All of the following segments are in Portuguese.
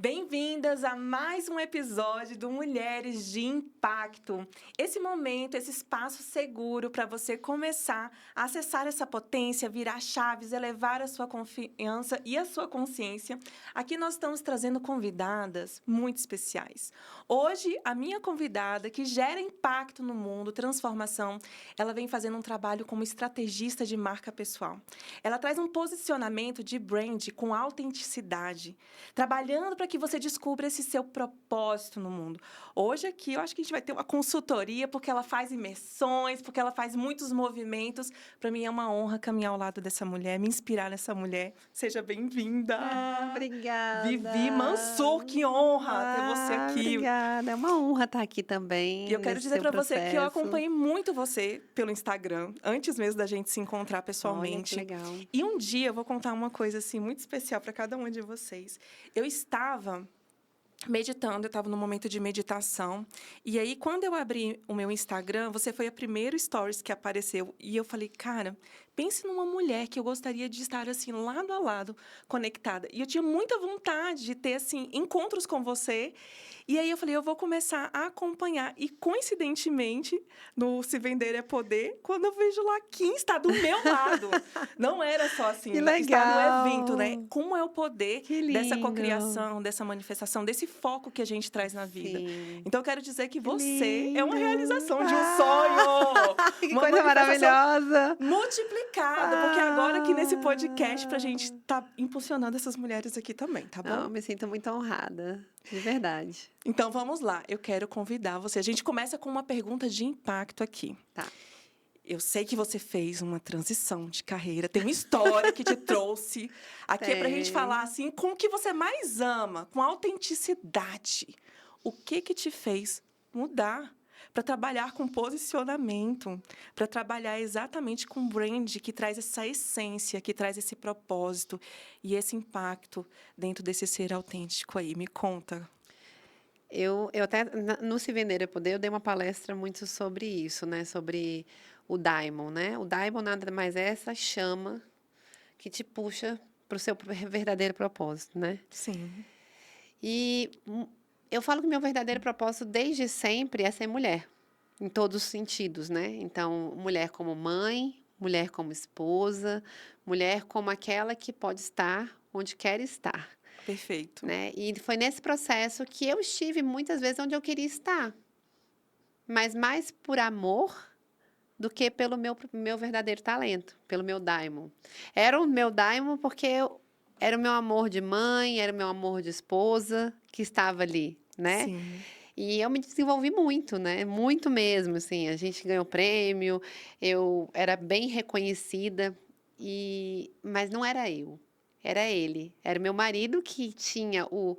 Bem-vindas a mais um episódio do Mulheres de Impacto. Esse momento, esse espaço seguro para você começar a acessar essa potência, virar chaves, elevar a sua confiança e a sua consciência. Aqui nós estamos trazendo convidadas muito especiais. Hoje, a minha convidada, que gera impacto no mundo, transformação, ela vem fazendo um trabalho como estrategista de marca pessoal. Ela traz um posicionamento de brand com autenticidade, trabalhando para que você descubra esse seu propósito no mundo. Hoje aqui, eu acho que a gente vai ter uma consultoria, porque ela faz imersões, porque ela faz muitos movimentos. Para mim é uma honra caminhar ao lado dessa mulher, me inspirar nessa mulher. Seja bem-vinda! Obrigada. Vivi Mansur, que honra ter você aqui. Obrigada. É uma honra estar aqui E também eu quero nesse dizer seu para você que eu processo. acompanhei muito você pelo Instagram, antes mesmo da gente se encontrar Olha que pessoalmente. legal. E um dia eu vou contar uma coisa assim muito especial para cada uma de vocês. Eu estava meditando, eu estava num momento de meditação. E aí, quando eu abri o meu Instagram, você foi a primeira stories que apareceu. E eu falei, cara, pense numa mulher que eu gostaria de estar, assim, lado a lado, conectada. E eu tinha muita vontade de ter, assim, encontros com você. E aí eu falei, eu vou começar a acompanhar. E, coincidentemente, no Se Vender é Poder, quando eu vejo lá, Kim está do meu lado. Não era só assim, Que estar no evento, né? legal. Como é o poder Que dessa lindo. cocriação, dessa manifestação, desse foco que a gente traz na vida. Sim. Então, eu quero dizer que Que você é uma lindo. realização de um sonho, Que uma coisa manifestação maravilhosa. multiplicada, porque agora aqui nesse podcast, para a gente tá impulsionando essas mulheres aqui também, tá Não, bom? eu me sinto muito honrada, de verdade. Então, vamos lá. Eu quero convidar você. A gente começa com uma pergunta de impacto aqui. Tá. Eu sei que você fez uma transição de carreira, tem uma história que te trouxe. Aqui é para a gente falar Tem. assim, com o que você mais ama, com autenticidade. O que te fez mudar para trabalhar com posicionamento, para trabalhar exatamente com brand que traz essa essência, que traz esse propósito e esse impacto dentro desse ser autêntico aí? Me conta. Eu até, no Se Vender é Poder, eu dei uma palestra muito sobre isso, né? Sobre o Daimon, né? O Daimon nada mais é essa chama que te puxa para o seu verdadeiro propósito, né? Sim, E eu falo que meu verdadeiro propósito desde sempre é ser mulher, em todos os sentidos, né? Então, mulher como mãe, mulher como esposa, mulher como aquela que pode estar onde quer estar, perfeito. né? E foi nesse processo que eu estive muitas vezes onde eu queria estar, mas mais por amor do que pelo meu verdadeiro talento, pelo meu daimon. Era o meu daimon porque era o meu amor de mãe, era o meu amor de esposa que estava ali, né? Sim, E eu me desenvolvi muito, né? Muito mesmo, assim. A gente ganhou prêmio, eu era bem reconhecida, mas não era eu, era ele. Era meu marido que tinha o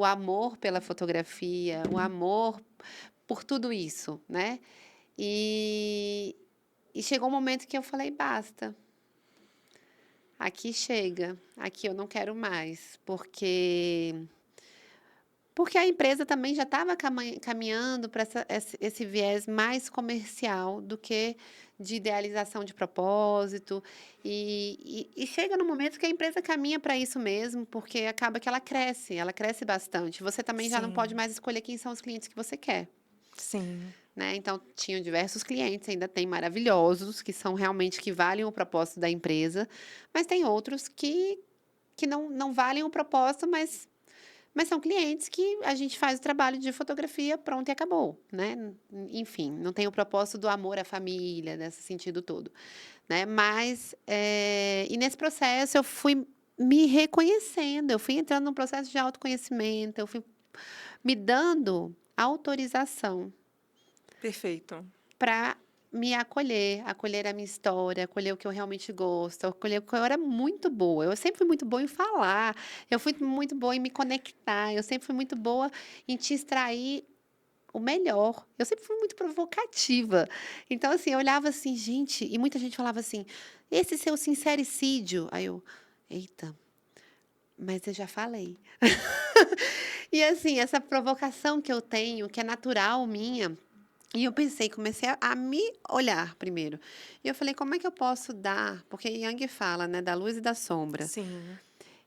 amor pela fotografia, o amor por tudo isso, né? E, e chegou um momento que eu falei, basta, aqui chega, aqui eu não quero mais, porque a empresa também já estava caminhando para esse viés mais comercial do que de idealização de propósito. E chega no momento que a empresa caminha para isso mesmo, porque acaba que ela cresce bastante. Você também já não pode sim, mais escolher quem são os clientes que você quer. sim. Né? Então, tinham diversos clientes, ainda tem maravilhosos, que são realmente que valem o propósito da empresa, mas tem outros que não valem o propósito, mas são clientes que a gente faz o trabalho de fotografia, pronto e acabou, né? Enfim, não tem o propósito do amor à família, nesse sentido todo, né? Mas, e nesse processo eu fui me reconhecendo, eu fui entrando num processo de autoconhecimento, eu fui me dando autorização Perfeito. para me acolher a minha história, acolher o que eu realmente gosto, acolher o que eu era muito boa. Eu sempre fui muito boa em falar, eu fui muito boa em me conectar, eu sempre fui muito boa em te extrair o melhor. Eu sempre fui muito provocativa. Então, assim, eu olhava assim, gente, e muita gente falava assim: esse seu sincericídio. Aí eu, eita, mas eu já falei. E assim, essa provocação que eu tenho, que é natural minha. E eu pensei, comecei a me olhar primeiro. E eu falei, como é que eu posso dar? Porque Yang fala, né, da luz e da sombra. Sim,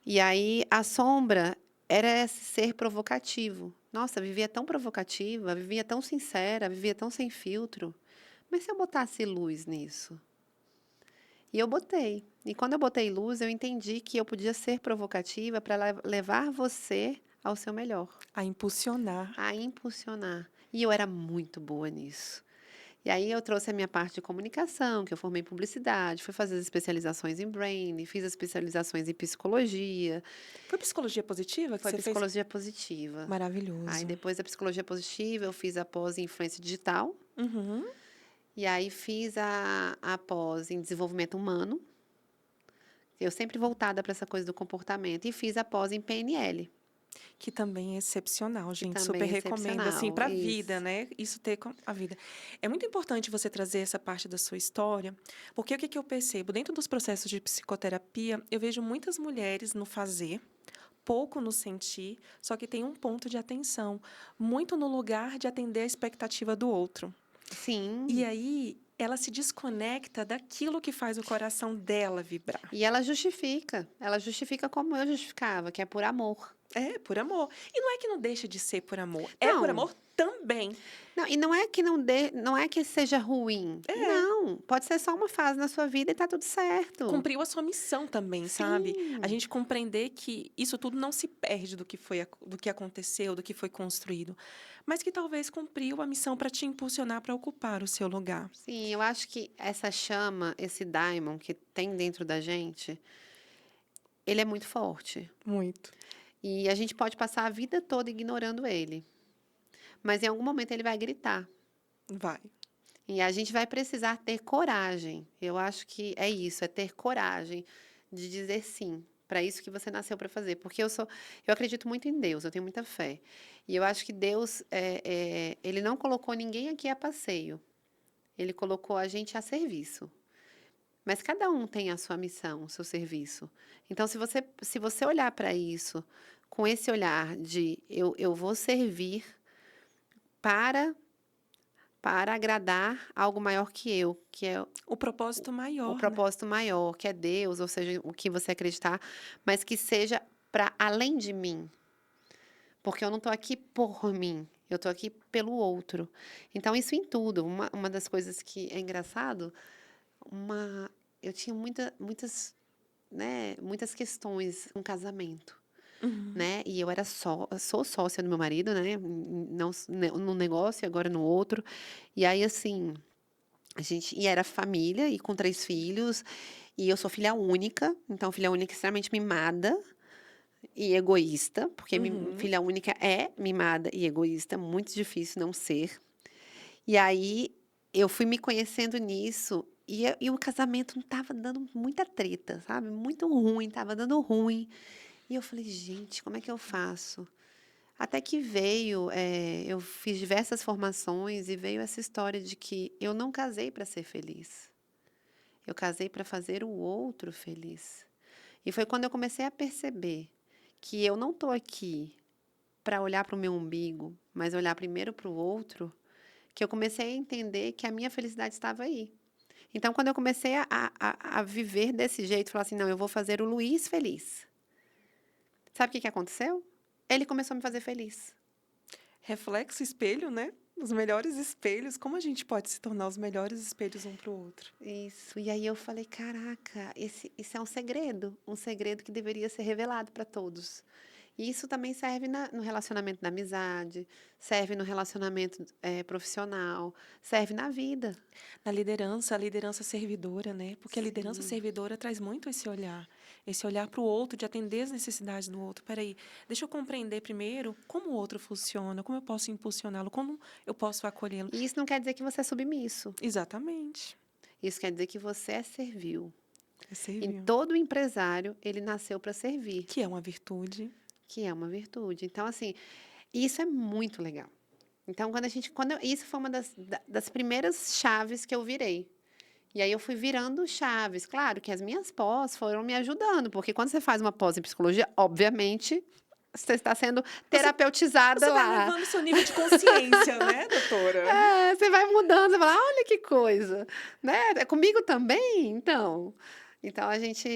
E aí a sombra era esse ser provocativo. Nossa, vivia tão provocativa, vivia tão sincera, vivia tão sem filtro. Mas se eu botasse luz nisso? E eu botei. E quando eu botei luz, eu entendi que eu podia ser provocativa para levar você ao seu melhor, A impulsionar. a impulsionar. E eu era muito boa nisso. E aí eu trouxe a minha parte de comunicação, que eu formei em publicidade, fui fazer as especializações em brain, fiz as especializações em psicologia, Foi psicologia positiva que foi você fez? psicologia positiva. Aí Maravilhoso. depois da psicologia positiva, eu fiz a pós em influência digital, Uhum. e aí fiz a pós em desenvolvimento humano, eu sempre voltada para essa coisa do comportamento, e fiz a pós em PNL, Que também é excepcional, que gente. também Super é recomendo, assim, excepcional. para a vida, Isso. né? Isso ter a vida. É muito importante você trazer essa parte da sua história, porque o que que eu percebo? Dentro dos processos de psicoterapia, eu vejo muitas mulheres no fazer, pouco no sentir, só que tem um ponto de atenção, muito no lugar de atender a expectativa do outro. E Sim. aí, ela se desconecta daquilo que faz o coração dela vibrar. E ela justifica como eu justificava, que é por amor. É, por amor. E não é que não deixa de ser por amor, é por Não, amor também. não, e não é que seja ruim. É. Não, pode ser só uma fase na sua vida e tá tudo certo. Cumpriu a sua missão também, sabe? A Sim. gente compreender que isso tudo não se perde do que foi, do que aconteceu, do que foi construído, mas que talvez cumpriu a missão para te impulsionar para ocupar o seu lugar. Sim, eu acho que essa chama, esse diamond que tem dentro da gente, ele é muito forte. Muito. E a gente pode passar a vida toda ignorando ele. Mas em algum momento ele vai gritar. Vai. E a gente vai precisar ter coragem. Eu acho que é isso, é ter coragem de dizer sim para isso que você nasceu para fazer. Porque eu acredito muito em Deus, eu tenho muita fé. E eu acho que Deus, ele não colocou ninguém aqui a passeio. Ele colocou a gente a serviço. Mas cada um tem a sua missão, o seu serviço. Então, se você olhar para isso com esse olhar de eu vou servir para agradar algo maior que eu, que é O propósito o maior, né? propósito maior, que é Deus, ou seja, o que você acreditar, mas que seja para além de mim. Porque eu não estou aqui por mim, eu estou aqui pelo outro. Então, isso em tudo. Uma das coisas que é engraçado, eu tinha muitas questões no casamento. Uhum. Né? E eu sou sócia do meu marido, né? Não, no negócio e agora no outro. E aí, assim, e era família, e com 3 filhos, e eu sou filha única, então filha única extremamente mimada e egoísta, porque Uhum. filha única é mimada e egoísta, muito difícil não ser. E aí, eu fui me conhecendo nisso, e o casamento não estava dando muita treta, sabe? Muito ruim, estava dando ruim. E eu falei, gente, como é que eu faço? Até que eu fiz diversas formações e veio essa história de que eu não casei para ser feliz. Eu casei para fazer o outro feliz. E foi quando eu comecei a perceber que eu não estou aqui para olhar para o meu umbigo, mas olhar primeiro para o outro, que eu comecei a entender que a minha felicidade estava aí. Então, quando eu comecei a viver desse jeito, falar assim, não, eu vou fazer o Luiz feliz. Sabe o que aconteceu? Ele começou a me fazer feliz. Reflexo, espelho, né? Os melhores espelhos. Como a gente pode se tornar os melhores espelhos um para o outro? Isso. E aí eu falei, caraca, isso é um segredo que deveria ser revelado para todos. E isso também serve no relacionamento da amizade, serve no relacionamento profissional, serve na vida. Na liderança, a liderança servidora, né? Porque a liderança Sim. servidora traz muito esse olhar para o outro, de atender as necessidades do outro. Peraí, deixa eu compreender primeiro como o outro funciona, como eu posso impulsioná-lo, como eu posso acolhê-lo. E isso não quer dizer que você é submisso. Exatamente. Isso quer dizer que você é servil. É E servil. todo empresário, ele nasceu para servir, Que é uma virtude. que é uma virtude. Então, assim, isso é muito legal. Então, isso foi uma das primeiras chaves que eu virei. E aí eu fui virando chaves. Claro que as minhas pós foram me ajudando, porque quando você faz uma pós em psicologia, obviamente, você está sendo terapeutizada Você vai lá. levando o seu nível de consciência, né, doutora? É, você vai mudando, você fala, olha que coisa, né? É comigo também, então. Então a gente,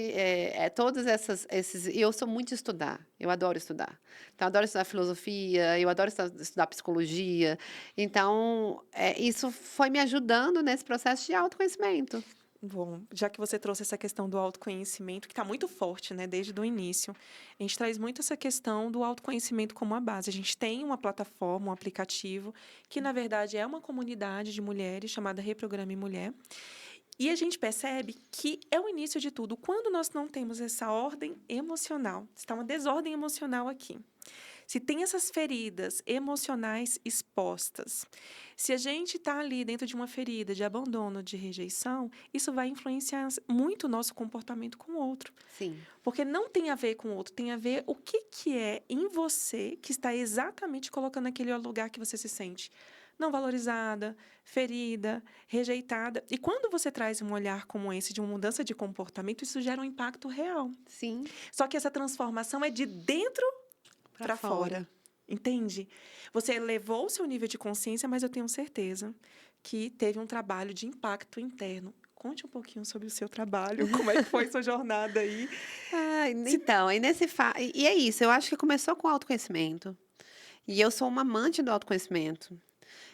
todos esses e eu sou muito de estudar, eu adoro estudar. Então eu adoro estudar filosofia, eu adoro estudar psicologia, então, isso foi me ajudando nesse processo de autoconhecimento. Bom, já que você trouxe essa questão do autoconhecimento, que está muito forte, né, desde o início, a gente traz muito essa questão do autoconhecimento como a base. A gente tem uma plataforma, um aplicativo, que na verdade é uma comunidade de mulheres chamada Reprograme Mulher. E a gente percebe que é o início de tudo. Quando nós não temos essa ordem emocional, está uma desordem emocional aqui. Se tem essas feridas emocionais expostas, se a gente está ali dentro de uma ferida de abandono, de rejeição, isso vai influenciar muito o nosso comportamento com o outro. Sim. Porque não tem a ver com o outro, tem a ver o que é em você que está exatamente colocando aquele lugar que você se sente não valorizada, ferida, rejeitada. E quando você traz um olhar como esse de uma mudança de comportamento, isso gera um impacto real. Sim, Só que essa transformação é de dentro para para fora. fora. Entende? Você elevou o seu nível de consciência, mas eu tenho certeza que teve um trabalho de impacto interno. Conte um pouquinho sobre o seu trabalho, como é que foi sua jornada aí. Ai, Se- então, aí e é isso, eu acho que começou com autoconhecimento, e eu sou uma amante do autoconhecimento.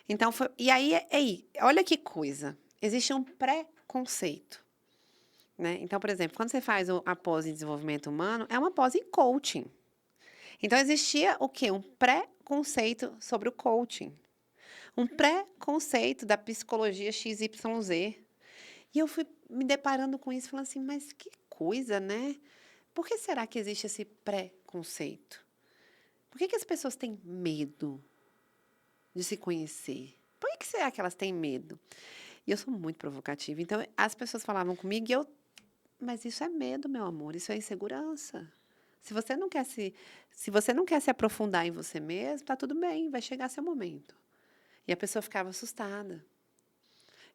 Então e aí, olha que coisa, existe um preconceito, né. Então, por exemplo, quando você faz a pós em desenvolvimento humano, é uma pós em coaching. Então existia o quê? Um preconceito sobre o coaching, um preconceito da psicologia XYZ. E eu fui me deparando com isso, falando assim: "Mas que coisa, né? Por que será que existe esse preconceito? Por que as pessoas têm medo de se conhecer? Por que será que elas têm medo?" E eu sou muito provocativa, então as pessoas falavam comigo e eu: "Mas isso é medo, meu amor, isso é insegurança. Se você não quer se aprofundar em você mesmo, tá tudo bem, vai chegar seu momento." E a pessoa ficava assustada.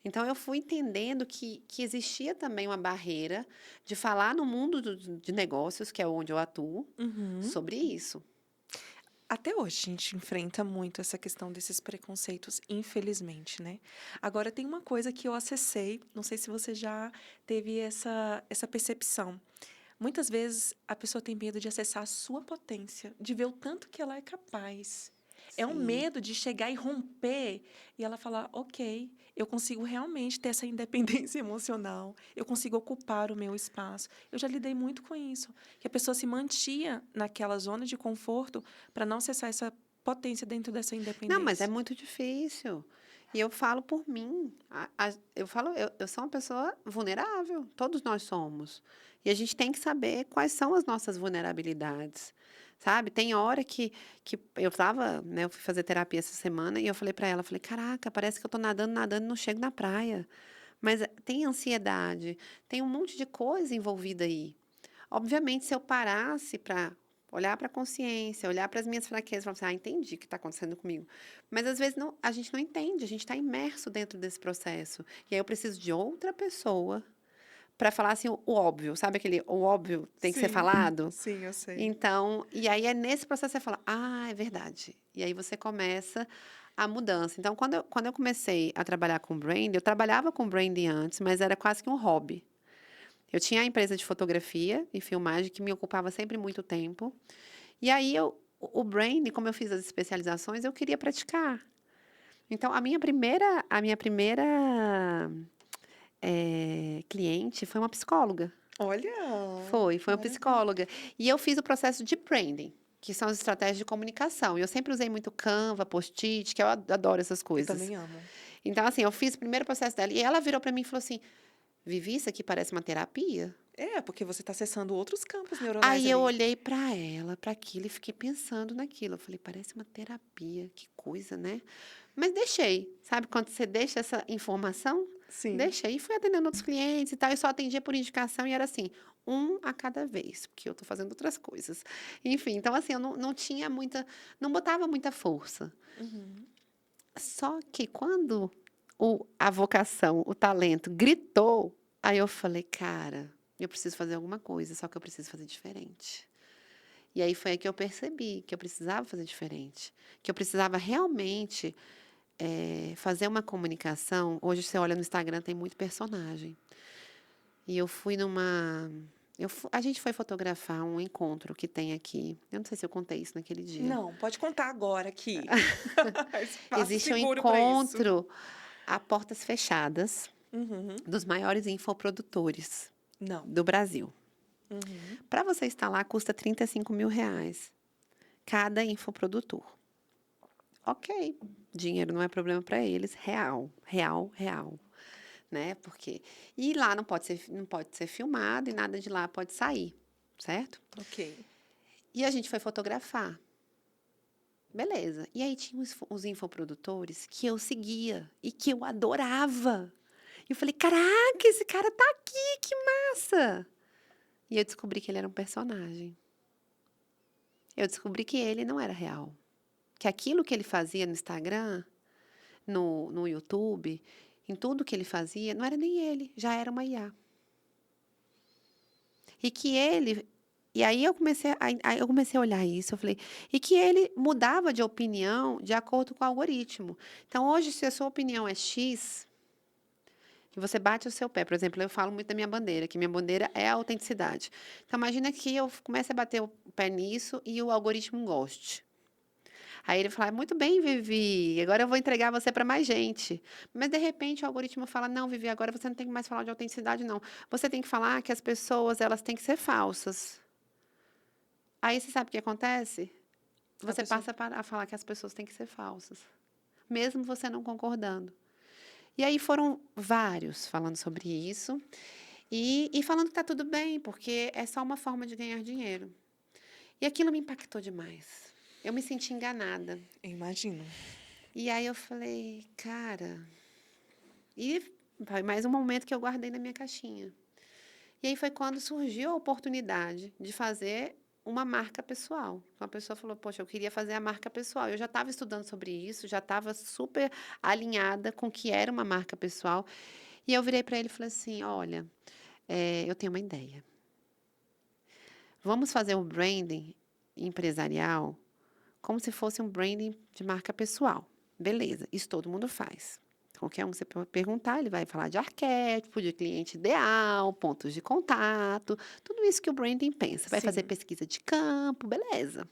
Então eu fui entendendo que existia também uma barreira de falar no mundo de negócios, que é onde eu atuo, Uhum. sobre isso. Até hoje a gente enfrenta muito essa questão desses preconceitos, infelizmente, né? Agora tem uma coisa que eu acessei, não sei se você já teve essa percepção. Muitas vezes a pessoa tem medo de acessar a sua potência, de ver o tanto que ela é capaz. É um Sim. medo de chegar e romper e ela falar: ok, eu consigo realmente ter essa independência emocional, eu consigo ocupar o meu espaço. Eu já lidei muito com isso, que a pessoa se mantinha naquela zona de conforto para não acessar essa potência dentro dessa Não, mas é independência. muito difícil. E eu falo por mim. Eu falo, eu sou uma pessoa vulnerável. Todos nós somos. E a gente tem que saber quais são as nossas vulnerabilidades. Sabe? Tem hora que eu tava, né? Eu fui fazer terapia essa semana e eu falei pra ela, falei, caraca, parece que eu tô nadando, nadando e não chego na praia. Mas tem ansiedade, tem um monte de coisa envolvida aí. Obviamente, se eu parasse para olhar para a consciência, olhar para as minhas fraquezas, falar assim: "Ah, entendi o que está acontecendo comigo". Mas às vezes não, a gente não entende, a gente está imerso dentro desse processo. E aí eu preciso de outra pessoa para falar assim o óbvio, sabe aquele o óbvio tem que ser Sim, falado? sim, eu sei. Então, e aí é nesse processo que você fala: "Ah, é verdade". E aí você começa a mudança. Então, quando eu comecei a trabalhar com branding, eu trabalhava com branding antes, mas era quase que um hobby. Eu tinha a empresa de fotografia e filmagem que me ocupava sempre muito tempo. E aí o branding, como eu fiz as especializações, eu queria praticar. Então a minha primeira, cliente foi uma psicóloga. Olha, Foi uma maravilha. psicóloga. E eu fiz o processo de branding, que são as estratégias de comunicação. E eu sempre usei muito Canva, Post-it, que eu adoro essas Eu coisas. também amo. Então, assim, eu fiz o primeiro processo dela e ela virou para mim e falou assim: "Vivi, isso aqui parece uma terapia". É, porque você está acessando outros campos neuronais Aí eu ali. olhei para ela, para aquilo e fiquei pensando naquilo. Eu falei: "Parece uma terapia, que coisa, né?". Mas deixei, sabe quando você deixa essa informação? Sim. Deixei e fui atendendo outros clientes e tal, e só atendia por indicação e era assim, um a cada vez, porque eu tô fazendo outras coisas. Enfim, então assim, eu não tinha muita, não botava muita força. Uhum. Só que quando a vocação, o talento gritou, aí eu falei: "Cara, eu preciso fazer alguma coisa, só que eu preciso fazer diferente". E aí foi aí que eu percebi que eu precisava fazer diferente, que eu precisava realmente, fazer uma comunicação. Hoje você olha no Instagram, tem muito personagem. E eu fui numa a gente foi fotografar um encontro que tem aqui. Eu não sei se eu contei isso naquele dia. Não, pode contar agora aqui. Espaço Existe um seguro para isso. encontro a portas fechadas Uhum. dos maiores infoprodutores Não. do Brasil. Uhum. Para você estar lá, custa R$ 35.000 cada infoprodutor. Ok, dinheiro não é problema para eles, real, real, real, né? Porque e lá não pode ser filmado e nada de lá pode sair, certo? Ok. E a gente foi fotografar. Beleza. E aí tinha os infoprodutores que eu seguia e que eu adorava. E eu falei, caraca, esse cara tá aqui, que massa! E eu descobri que ele era um personagem. Eu descobri que ele não era real. Que aquilo que ele fazia no Instagram, no YouTube, em tudo que ele fazia, não era nem ele, já era uma IA. E que ele. E aí eu comecei a olhar isso, eu falei, e que ele mudava de opinião de acordo com o algoritmo. Então, hoje, se a sua opinião é X, e você bate o seu pé, por exemplo, eu falo muito da minha bandeira, que minha bandeira é a autenticidade. Então, imagina que eu comece a bater o pé nisso e o algoritmo goste. Aí ele fala, muito bem, Vivi, agora eu vou entregar você para mais gente. Mas, de repente, o algoritmo fala, não, Vivi, agora você não tem que mais falar de autenticidade, não. Você tem que falar que as pessoas, elas têm que ser falsas. Aí, você sabe o que acontece? A Você pessoa. passa a falar que as pessoas têm que ser falsas, mesmo você não concordando. E aí foram vários falando sobre isso e falando que está tudo bem, porque é só uma forma de ganhar dinheiro. E aquilo me impactou demais. Eu me senti enganada. Eu imagino. E aí eu falei, cara. E foi mais um momento que eu guardei na minha caixinha. E aí foi quando surgiu a oportunidade de fazer uma marca pessoal. Uma pessoa falou, poxa, eu queria fazer a marca pessoal. Eu já estava estudando sobre isso, já estava super alinhada com o que era uma marca pessoal. E eu virei para ele e falei assim, olha, eu tenho uma ideia. Vamos fazer um branding empresarial como se fosse um branding de marca pessoal. Beleza, isso todo mundo faz. Qualquer um que você perguntar, ele vai falar de arquétipo, de cliente ideal, pontos de contato, tudo isso que o branding pensa. Vai fazer Sim. pesquisa de campo, beleza.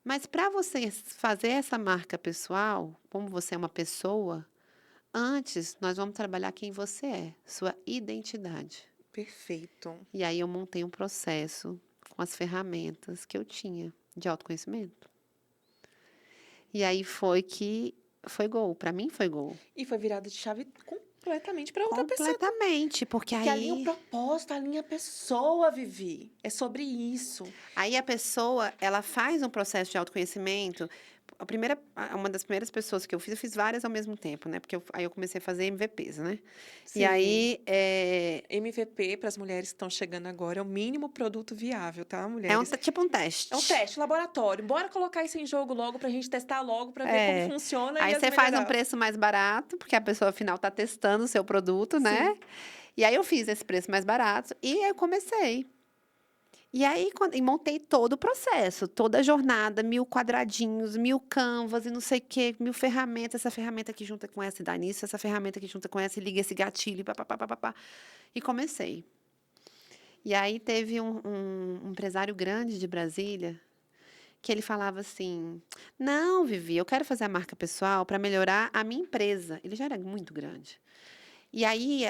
Mas para você fazer essa marca pessoal, como você é uma pessoa, antes nós vamos trabalhar quem você é, sua identidade. Perfeito. E aí eu montei um processo com as ferramentas que eu tinha de autoconhecimento. E aí foi gol, para mim foi gol. E foi virada de chave completamente para outra pessoa. Completamente, porque Porque alinha o aí propósito, alinha a pessoa, Vivi. É sobre isso. a pessoa, ela faz um processo de autoconhecimento. Uma das primeiras pessoas que eu fiz várias ao mesmo tempo, né? Porque aí eu comecei a fazer MVPs, né? E Sim. aí MVP, para as mulheres que estão chegando agora, é o mínimo produto viável, tá, é mulheres? tipo um teste. É um teste, laboratório. Bora colocar isso em jogo logo pra gente testar logo pra ver como É. funciona e Aí as você faz um melhorar. preço mais barato, porque a pessoa afinal está testando o seu produto, né? Sim. E aí eu fiz esse preço mais barato e eu comecei. E aí e montei todo o processo, toda a jornada, 1.000 quadradinhos, 1.000 canvas e não sei o quê, 1.000 ferramentas. Essa ferramenta aqui junta com essa e dá nisso, essa ferramenta aqui junta com essa e liga esse gatilho, papapá. E comecei. E aí teve um empresário grande de Brasília que ele falava assim: não, Vivi, eu quero fazer a marca pessoal para melhorar a minha empresa. Ele já era muito grande. E aí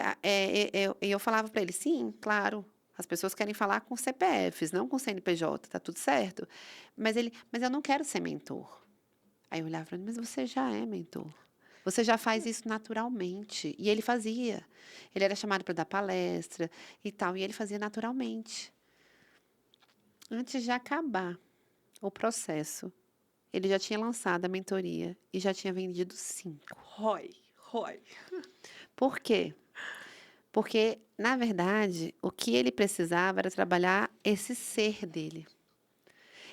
eu falava para ele: sim, claro. As pessoas querem falar com CPFs, não com CNPJ, tá tudo certo. Mas eu não quero ser mentor. Aí eu olhava para ele, mas você já é mentor. Você já faz isso naturalmente. E ele fazia. Ele era chamado para dar palestra e tal, e ele fazia naturalmente. Antes de acabar o processo, ele já tinha lançado a mentoria e já tinha vendido 5. Rói, rói. Por quê? Porque, na verdade, o que ele precisava era trabalhar esse ser dele.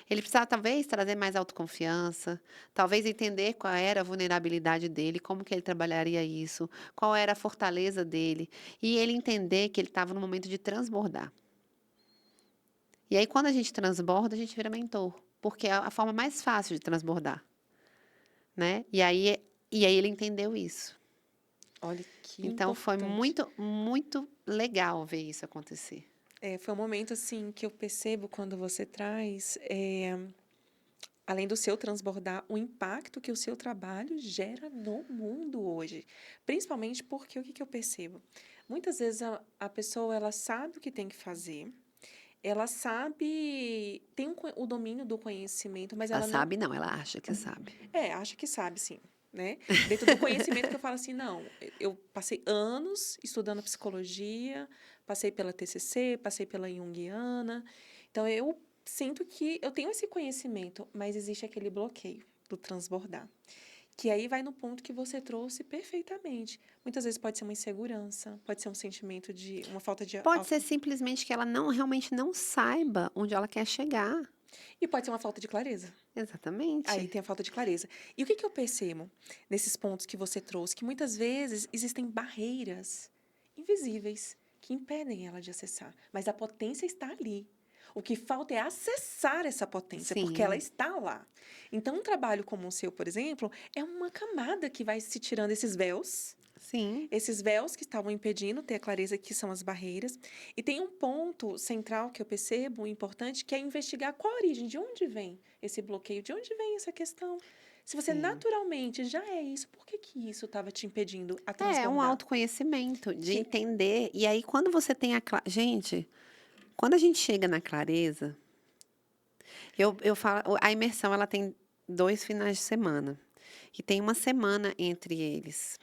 Ele precisava, talvez, trazer mais autoconfiança, talvez entender qual era a vulnerabilidade dele, como que ele trabalharia isso, qual era a fortaleza dele, e ele entender que ele estava no momento de transbordar. E aí, quando a gente transborda, a gente vira mentor, porque é a forma mais fácil de transbordar, né? E aí ele entendeu isso. Olha que Então foi importante. muito, muito legal ver isso acontecer. Foi um momento, assim, que eu percebo quando você traz, além do seu transbordar, o impacto que o seu trabalho gera no mundo hoje. Principalmente porque o que que eu percebo? Muitas vezes a pessoa ela sabe o que tem que fazer, ela sabe, tem o domínio do conhecimento, mas Ela ela não sabe não, ela acha que sabe. acha que sabe sim, né? Dentro do conhecimento que eu falo assim, não, eu passei anos estudando psicologia, passei pela TCC, passei pela Jungiana, então eu sinto que eu tenho esse conhecimento, mas existe aquele bloqueio do transbordar. Que aí vai no ponto que você trouxe perfeitamente. Muitas vezes pode ser uma insegurança, pode ser um sentimento de uma falta de Pode ser simplesmente que ela não realmente não saiba onde ela quer chegar. e pode ser uma falta de clareza. Aí Exatamente. tem a falta de clareza. E o que que eu percebo nesses pontos que você trouxe? Que muitas vezes existem barreiras invisíveis que impedem ela de acessar, mas a potência está ali. O que falta é acessar essa potência, porque ela Sim, está lá. Então, um trabalho como o seu, por exemplo, é uma camada que vai se tirando sim, esses véus que estavam impedindo ter a clareza que são as barreiras. E tem um ponto central que eu percebo, importante, que é investigar qual a origem, de onde vem esse bloqueio, de onde vem essa questão. Se você sim. naturalmente já é isso, por que que isso estava te impedindo a É um transbordar? autoconhecimento, de Que entender. E aí, quando você tem gente, quando a gente chega na clareza, eu falo, a imersão ela tem 2 finais de semana. E tem uma semana entre eles.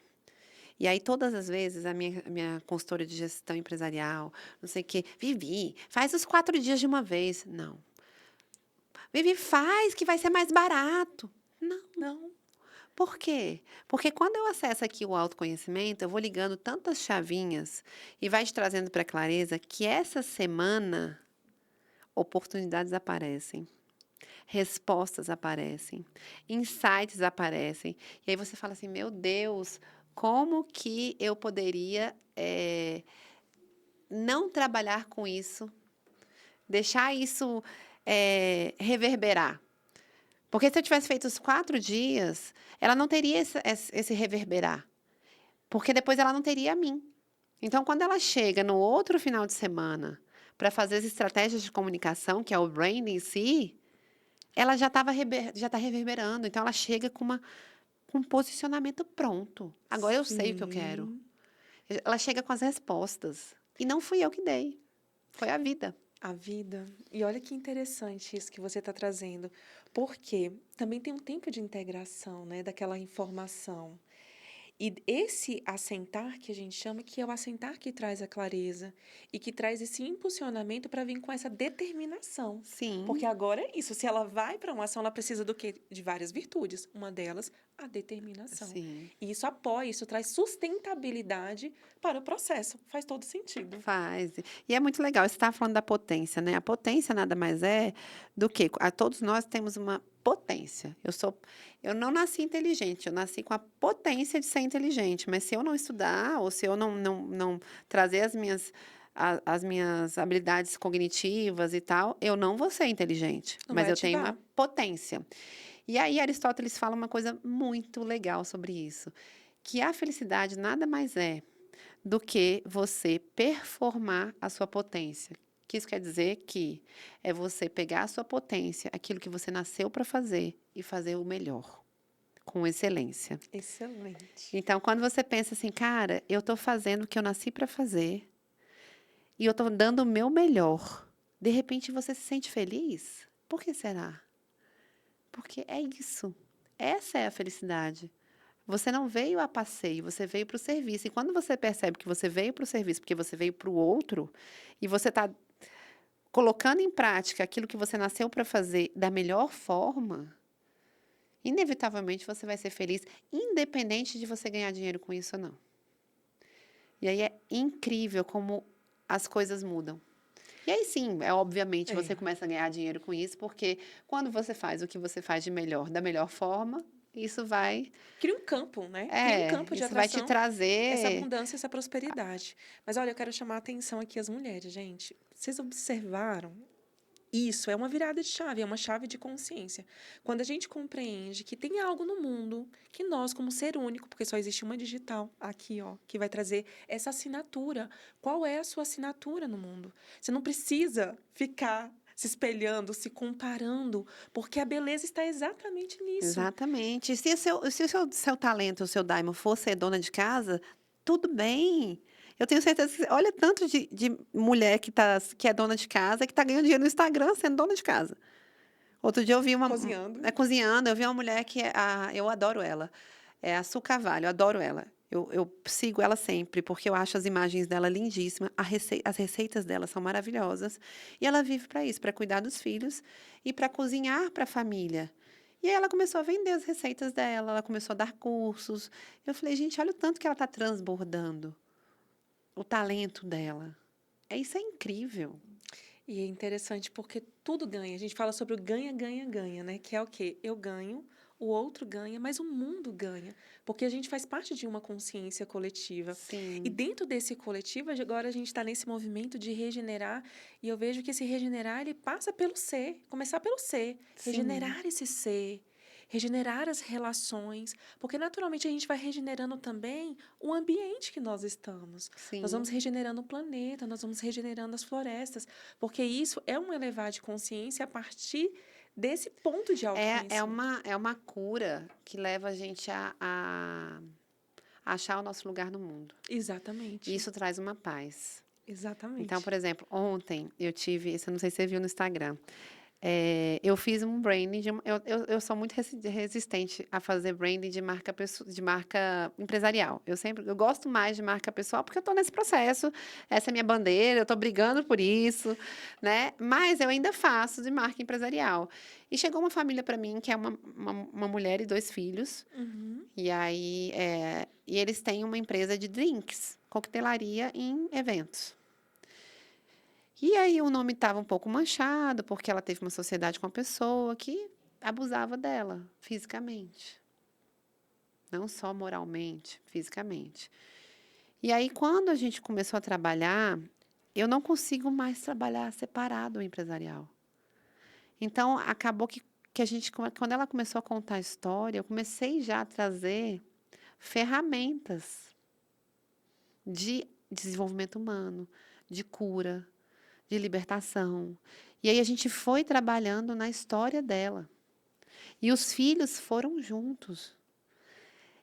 E aí, todas as vezes, a minha consultora de gestão empresarial, não sei o quê, Vivi, faz os 4 dias de uma vez. Não. Vivi, faz, que vai ser mais barato. Não. não, Por quê? Porque quando eu acesso aqui o autoconhecimento, eu vou ligando tantas chavinhas e vai te trazendo para a clareza que essa semana oportunidades aparecem, respostas aparecem, insights aparecem. E aí você fala assim: meu Deus, como que eu poderia não trabalhar com isso, deixar isso reverberar? Porque se eu tivesse feito os 4 dias, ela não teria esse reverberar. Porque depois ela não teria a mim. Então, quando ela chega no outro final de semana para fazer as estratégias de comunicação, que é o branding em si, ela já está reverberando. Então, ela chega com um posicionamento pronto. Agora eu sei o que eu quero. sim, Ela chega com as respostas. E não fui eu que dei, foi a vida. a vida. E olha que interessante isso que você está trazendo, porque também tem um tempo de integração, né, daquela informação. E esse assentar que a gente chama, que é o assentar que traz a clareza e que traz esse impulsionamento para vir com essa determinação. Sim, Porque agora é isso, se ela vai para uma ação, ela precisa do quê? De várias virtudes. Uma delas, a determinação. sim. E isso apoia, isso traz sustentabilidade para o processo. Faz todo sentido. Faz. E é muito legal, você estava falando da potência, né? A potência nada mais é do que todos nós temos uma potência. Eu não nasci inteligente, eu nasci com a potência de ser inteligente, mas se eu não estudar ou se eu não trazer as minhas habilidades cognitivas e tal, eu não vou ser inteligente, Não mas vai eu tenho uma ativar. potência. E aí Aristóteles fala uma coisa muito legal sobre isso, que a felicidade nada mais é do que você performar a sua potência. Que isso quer dizer que é você pegar a sua potência, aquilo que você nasceu para fazer e fazer o melhor, com excelência. Excelente. Então, quando você pensa assim, cara, eu estou fazendo o que eu nasci para fazer e eu estou dando o meu melhor, de repente você se sente feliz? Por que será? Porque é isso. Essa é a felicidade. Você não veio a passeio, você veio para o serviço. E quando você percebe que você veio para o serviço porque você veio para o outro, e você está colocando em prática aquilo que você nasceu para fazer da melhor forma, inevitavelmente você vai ser feliz, independente de você ganhar dinheiro com isso ou não. E aí é incrível como as coisas mudam. E aí sim, obviamente É. você começa a ganhar dinheiro com isso, porque quando você faz o que você faz de melhor, da melhor forma, isso vai, Cria um campo, né? Cria um campo de isso vai te atração, essa trazer. abundância, essa prosperidade. Mas olha, eu quero chamar a atenção aqui as mulheres, gente. Vocês observaram? Isso é uma virada de chave, é uma chave de consciência. Quando a gente compreende que tem algo no mundo que nós, como ser único, porque só existe uma digital aqui, ó, que vai trazer essa assinatura. Qual é a sua assinatura no mundo? Você não precisa ficar se espelhando, se comparando, porque a beleza está exatamente nisso. Exatamente. Se o seu talento, o seu daimo for ser dona de casa, tudo bem. Eu tenho certeza que olha tanto de mulher que é dona de casa, que tá ganhando dinheiro no Instagram sendo dona de casa. Outro dia eu vi Cozinhando. cozinhando, eu vi uma mulher eu adoro ela. É a Su Carvalho, eu adoro ela. Eu sigo ela sempre, porque eu acho as imagens dela lindíssimas, as receitas dela são maravilhosas. E ela vive para isso, para cuidar dos filhos e para cozinhar para a família. E aí ela começou a vender as receitas dela, ela começou a dar cursos. Eu falei, gente, olha o tanto que ela está transbordando, o talento dela. Isso é incrível. E é interessante porque tudo ganha. A gente fala sobre o ganha, ganha, ganha, né? Que é o quê? Eu ganho, o outro ganha, mas o mundo ganha. Porque a gente faz parte de uma consciência coletiva. E Sim, dentro desse coletivo, agora a gente está nesse movimento de regenerar. E eu vejo que esse regenerar, ele passa pelo ser. Começar pelo ser. sim, Regenerar esse ser. Regenerar as relações. Porque naturalmente a gente vai regenerando também o ambiente que nós estamos. Nós vamos sim. regenerando o planeta, nós vamos regenerando as florestas. Porque isso é um elevar de consciência a partir desse ponto de autoconhecimento. É uma cura que leva a gente a achar o nosso lugar no mundo. E Exatamente. isso traz uma paz. Então, Exatamente. por exemplo, ontem eu tive, isso eu não sei se você viu no Instagram, eu fiz um branding, eu sou muito resistente a fazer branding de marca empresarial. Eu gosto mais de marca pessoal porque eu estou nesse processo, essa é a minha bandeira, eu estou brigando por isso, né? Mas eu ainda faço de marca empresarial. E chegou uma família para mim que é uma mulher e dois filhos, Uhum. e aí e eles têm uma empresa de drinks, coquetelaria em eventos. E aí o nome estava um pouco manchado, porque ela teve uma sociedade com uma pessoa que abusava dela fisicamente, não só moralmente, fisicamente. E aí quando a gente começou a trabalhar, eu não consigo mais trabalhar separado o empresarial. Então acabou que a gente, quando ela começou a contar a história, eu comecei já a trazer ferramentas de desenvolvimento humano, de cura, de libertação. E aí a gente foi trabalhando na história dela. E os filhos foram juntos.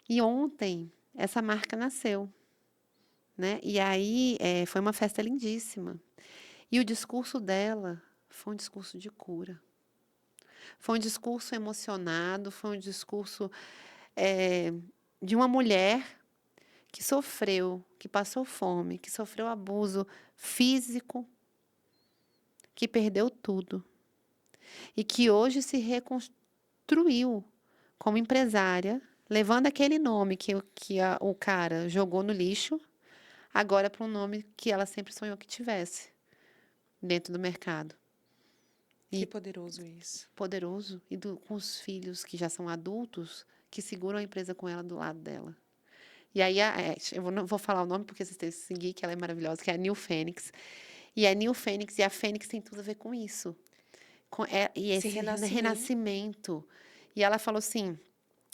E ontem essa marca nasceu, né? E aí foi uma festa lindíssima. E o discurso dela foi um discurso de cura. Foi um discurso emocionado, foi um discurso eh, de uma mulher que sofreu, que passou fome, que sofreu abuso físico, que perdeu tudo e que hoje se reconstruiu como empresária, levando aquele nome o cara jogou no lixo, agora para um nome que ela sempre sonhou que tivesse dentro do mercado. Que E poderoso isso. poderoso, e com os filhos que já são adultos, que seguram a empresa com ela do lado dela. E aí, não vou falar o nome porque vocês têm que seguir, que ela é maravilhosa, que é a New Fênix. E a New Fênix, e a Fênix tem tudo a ver com isso. E Esse esse renascimento. renascimento. E ela falou assim: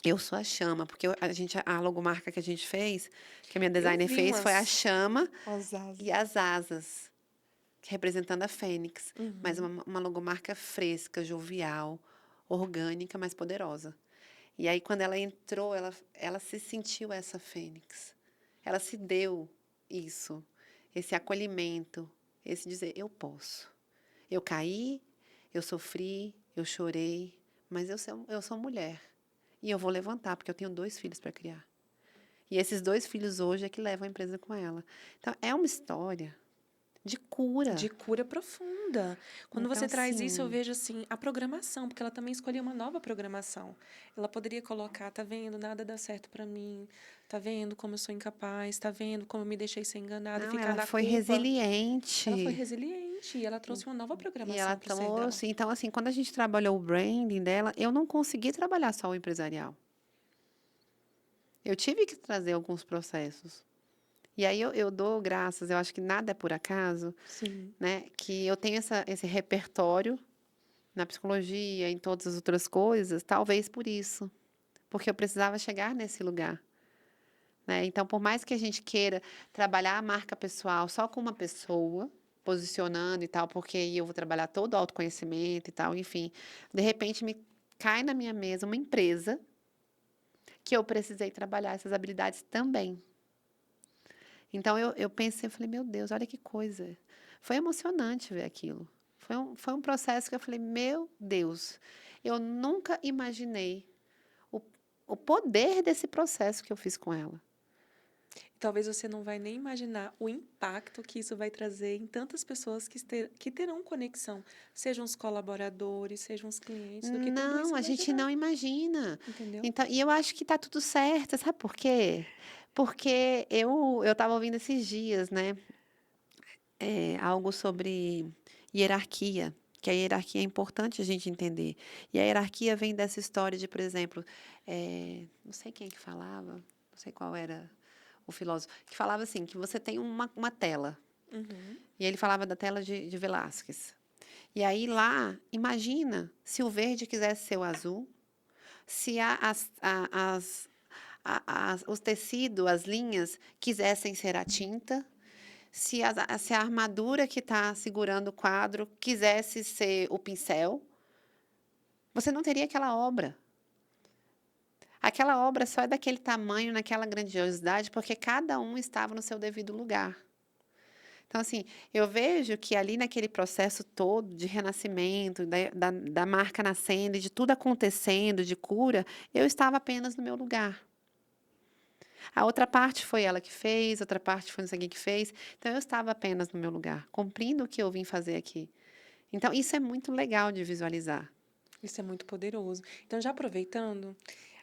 eu sou a chama, porque a logomarca que a gente fez, que a minha Eu designer vi fez, foi a umas, chama umas asas. e as asas, representando a fênix. Mas Uhum. uma logomarca fresca, jovial, orgânica, mas poderosa. E aí, quando ela entrou, ela se sentiu essa fênix. Ela se deu isso, esse acolhimento, esse dizer: eu posso. Eu caí, eu sofri, eu chorei, mas eu sou mulher. E eu vou levantar, porque eu tenho dois filhos para criar. E esses dois filhos hoje é que levam a empresa com ela. Então, é uma história de cura. De cura profunda. Quando Então, você traz isso, eu assim, vejo assim a programação, porque ela também escolheu uma nova programação. Ela poderia colocar, tá vendo, nada dá certo para mim, tá vendo como eu sou incapaz, tá vendo como eu me deixei ser enganada e não, ficar ela na foi culpa. Ela foi resiliente. resiliente e ela trouxe uma nova E ela programação para o ser dela. trouxe. Então, assim, quando a gente trabalhou o branding dela, eu não consegui trabalhar só o empresarial. Eu tive que trazer alguns processos. E aí eu dou graças, eu acho que nada é por acaso, Sim. né? Que eu tenho esse repertório na psicologia, em todas as outras coisas, talvez por isso, porque eu precisava chegar nesse lugar, né? Então, por mais que a gente queira trabalhar a marca pessoal só com uma pessoa, posicionando e tal, porque aí eu vou trabalhar todo o autoconhecimento e tal, enfim, de repente me cai na minha mesa uma empresa que eu precisei trabalhar essas habilidades também. Então eu pensei, eu falei, meu Deus, olha que coisa. Foi emocionante ver aquilo. Foi um processo que eu falei, meu Deus, eu nunca imaginei o, o poder desse processo que eu fiz com ela. Talvez você não vai nem imaginar o impacto que isso vai trazer em tantas pessoas que terão conexão, sejam os colaboradores, sejam os clientes, do que tudo Não, isso a vai gente gerar, não imagina. entendeu? Então, e eu acho que tá tudo certo, sabe por quê? Porque eu estava ouvindo esses dias, né? Algo sobre hierarquia, que a hierarquia é importante a gente entender. E a hierarquia vem dessa história de, por exemplo, não sei quem que falava, não sei qual era o filósofo, que falava assim, que você tem uma tela. Uhum. E ele falava da tela de Velázquez. E aí lá, imagina se o verde quisesse ser o azul, se os tecidos, as linhas, quisessem ser a tinta, se a armadura que está segurando o quadro quisesse ser o pincel, você não teria aquela obra. Aquela obra só é daquele tamanho, naquela grandiosidade, porque cada um estava no seu devido lugar. Então, assim, eu vejo que ali naquele processo todo de renascimento, da marca nascendo, e de tudo acontecendo, de cura, eu estava apenas no meu lugar. A outra parte foi ela que fez, outra parte foi não sei quem que fez. Então, eu estava apenas no meu lugar, cumprindo o que eu vim fazer aqui. Então, isso é muito legal de visualizar. Isso é muito poderoso. Então, já aproveitando,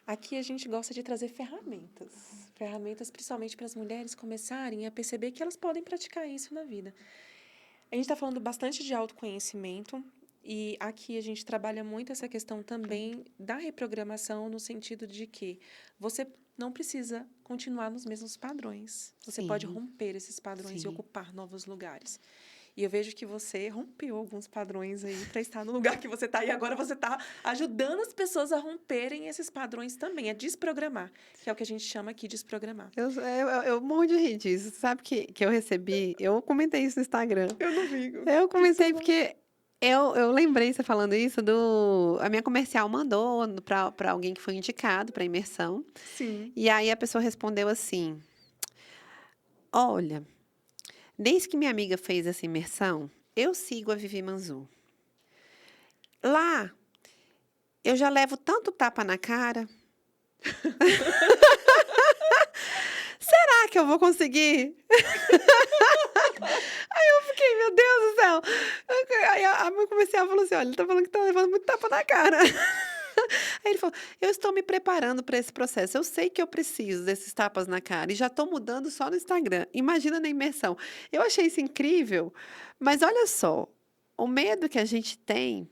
aqui a gente gosta de trazer ferramentas. Ferramentas principalmente para as mulheres começarem a perceber que elas podem praticar isso na vida. A gente está falando bastante de autoconhecimento e aqui a gente trabalha muito essa questão também da reprogramação no sentido de que você não precisa continuar nos mesmos padrões. Você pode Sim, romper esses padrões e sim. ocupar novos lugares. E eu vejo que você rompeu alguns padrões aí para estar no lugar que você está. E agora você está ajudando as pessoas a romperem esses padrões também, a desprogramar, que é o que a gente chama aqui de desprogramar. Eu morro de rir disso. Sabe que eu recebi? Eu comentei isso no Instagram. Eu não vi. Eu Que comentei você porque eu lembrei, você falando isso, a minha comercial mandou para alguém que foi indicado para imersão. Sim. E aí a pessoa respondeu assim: Olha, desde que minha amiga fez essa imersão, eu sigo a Vivi Manzu. Lá, eu já levo tanto tapa na cara. Será que eu vou conseguir? Eu fiquei, meu Deus do céu. Aí a minha comercial falou assim: Olha, ele tá falando que tá levando muito tapa na cara. Aí ele falou: Eu estou me preparando para esse processo. Eu sei que eu preciso desses tapas na cara e já estou mudando só no Instagram. Imagina na imersão. Eu achei isso incrível, mas olha só, o medo que a gente tem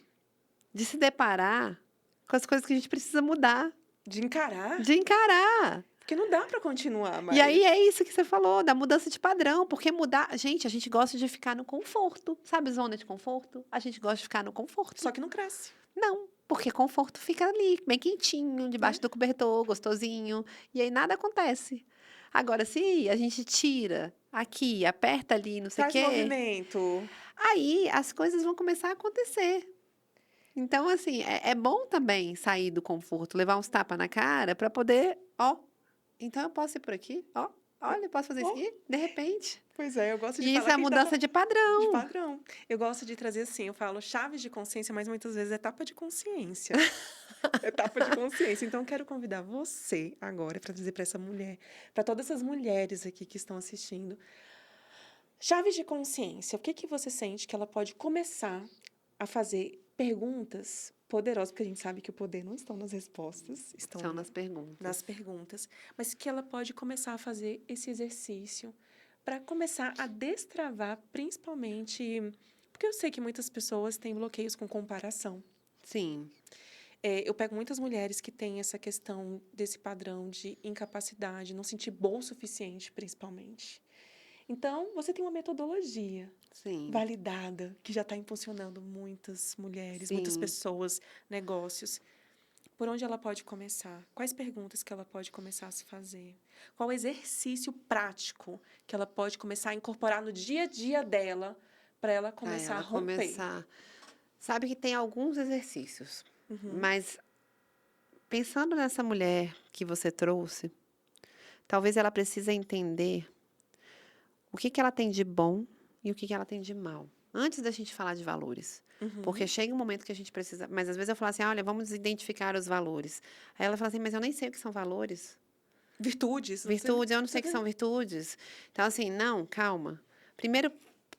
de se deparar com as coisas que a gente precisa mudar, De encarar, de encarar. porque não dá para continuar E aí mais. é isso que você falou, da mudança de padrão, porque mudar. Gente, a gente gosta de ficar no conforto. Sabe, zona de conforto? A gente gosta de ficar no conforto. Só que não cresce, Não, porque conforto fica ali, bem quentinho, né? debaixo do cobertor, gostosinho, e aí nada acontece. Agora, se a gente tira aqui, aperta ali, não sei o Traz quê, movimento. aí as coisas vão começar a acontecer. Então, assim, é bom também sair do conforto, levar uns tapas na cara para poder, ó, então eu posso ir por aqui, ó, olha, eu posso fazer isso Oh, aqui, de repente. pois é, eu gosto de E isso falar é a que a gente tá mudança de de padrão. padrão. Eu gosto de trazer assim, eu falo chaves de consciência, mas muitas vezes é etapa de consciência. Etapa de consciência. Então, eu quero convidar você agora para dizer para essa mulher, para todas essas mulheres aqui que estão assistindo, chaves de consciência. O que que você sente que ela pode começar a fazer perguntas poderosas, porque a gente sabe que o poder não está nas respostas, estão São nas perguntas. nas perguntas, mas que ela pode começar a fazer esse exercício para começar a destravar, principalmente, porque eu sei que muitas pessoas têm bloqueios com comparação. Sim, Eu pego muitas mulheres que têm essa questão desse padrão de incapacidade, não sentir bom o suficiente, principalmente. Então, você tem uma metodologia Sim, validada, que já está impulsionando muitas mulheres, muitas sim. pessoas, negócios. Por onde ela pode começar? Quais perguntas que ela pode começar a se fazer? Qual exercício prático que ela pode começar a incorporar no dia a dia dela para ela Para começar a ela romper? começar. Sabe que tem alguns exercícios, Uhum, mas pensando nessa mulher que você trouxe, talvez ela precise entender o que que ela tem de bom e o que que ela tem de mal. Antes da gente falar de valores. Porque uhum. chega um momento que a gente precisa. Mas às vezes eu falo assim: olha, vamos identificar os valores. Aí ela fala assim: mas eu nem sei o que são valores. Virtudes, não sei. Virtudes, eu não sei o que são virtudes. Então, assim, não, calma. Primeiro,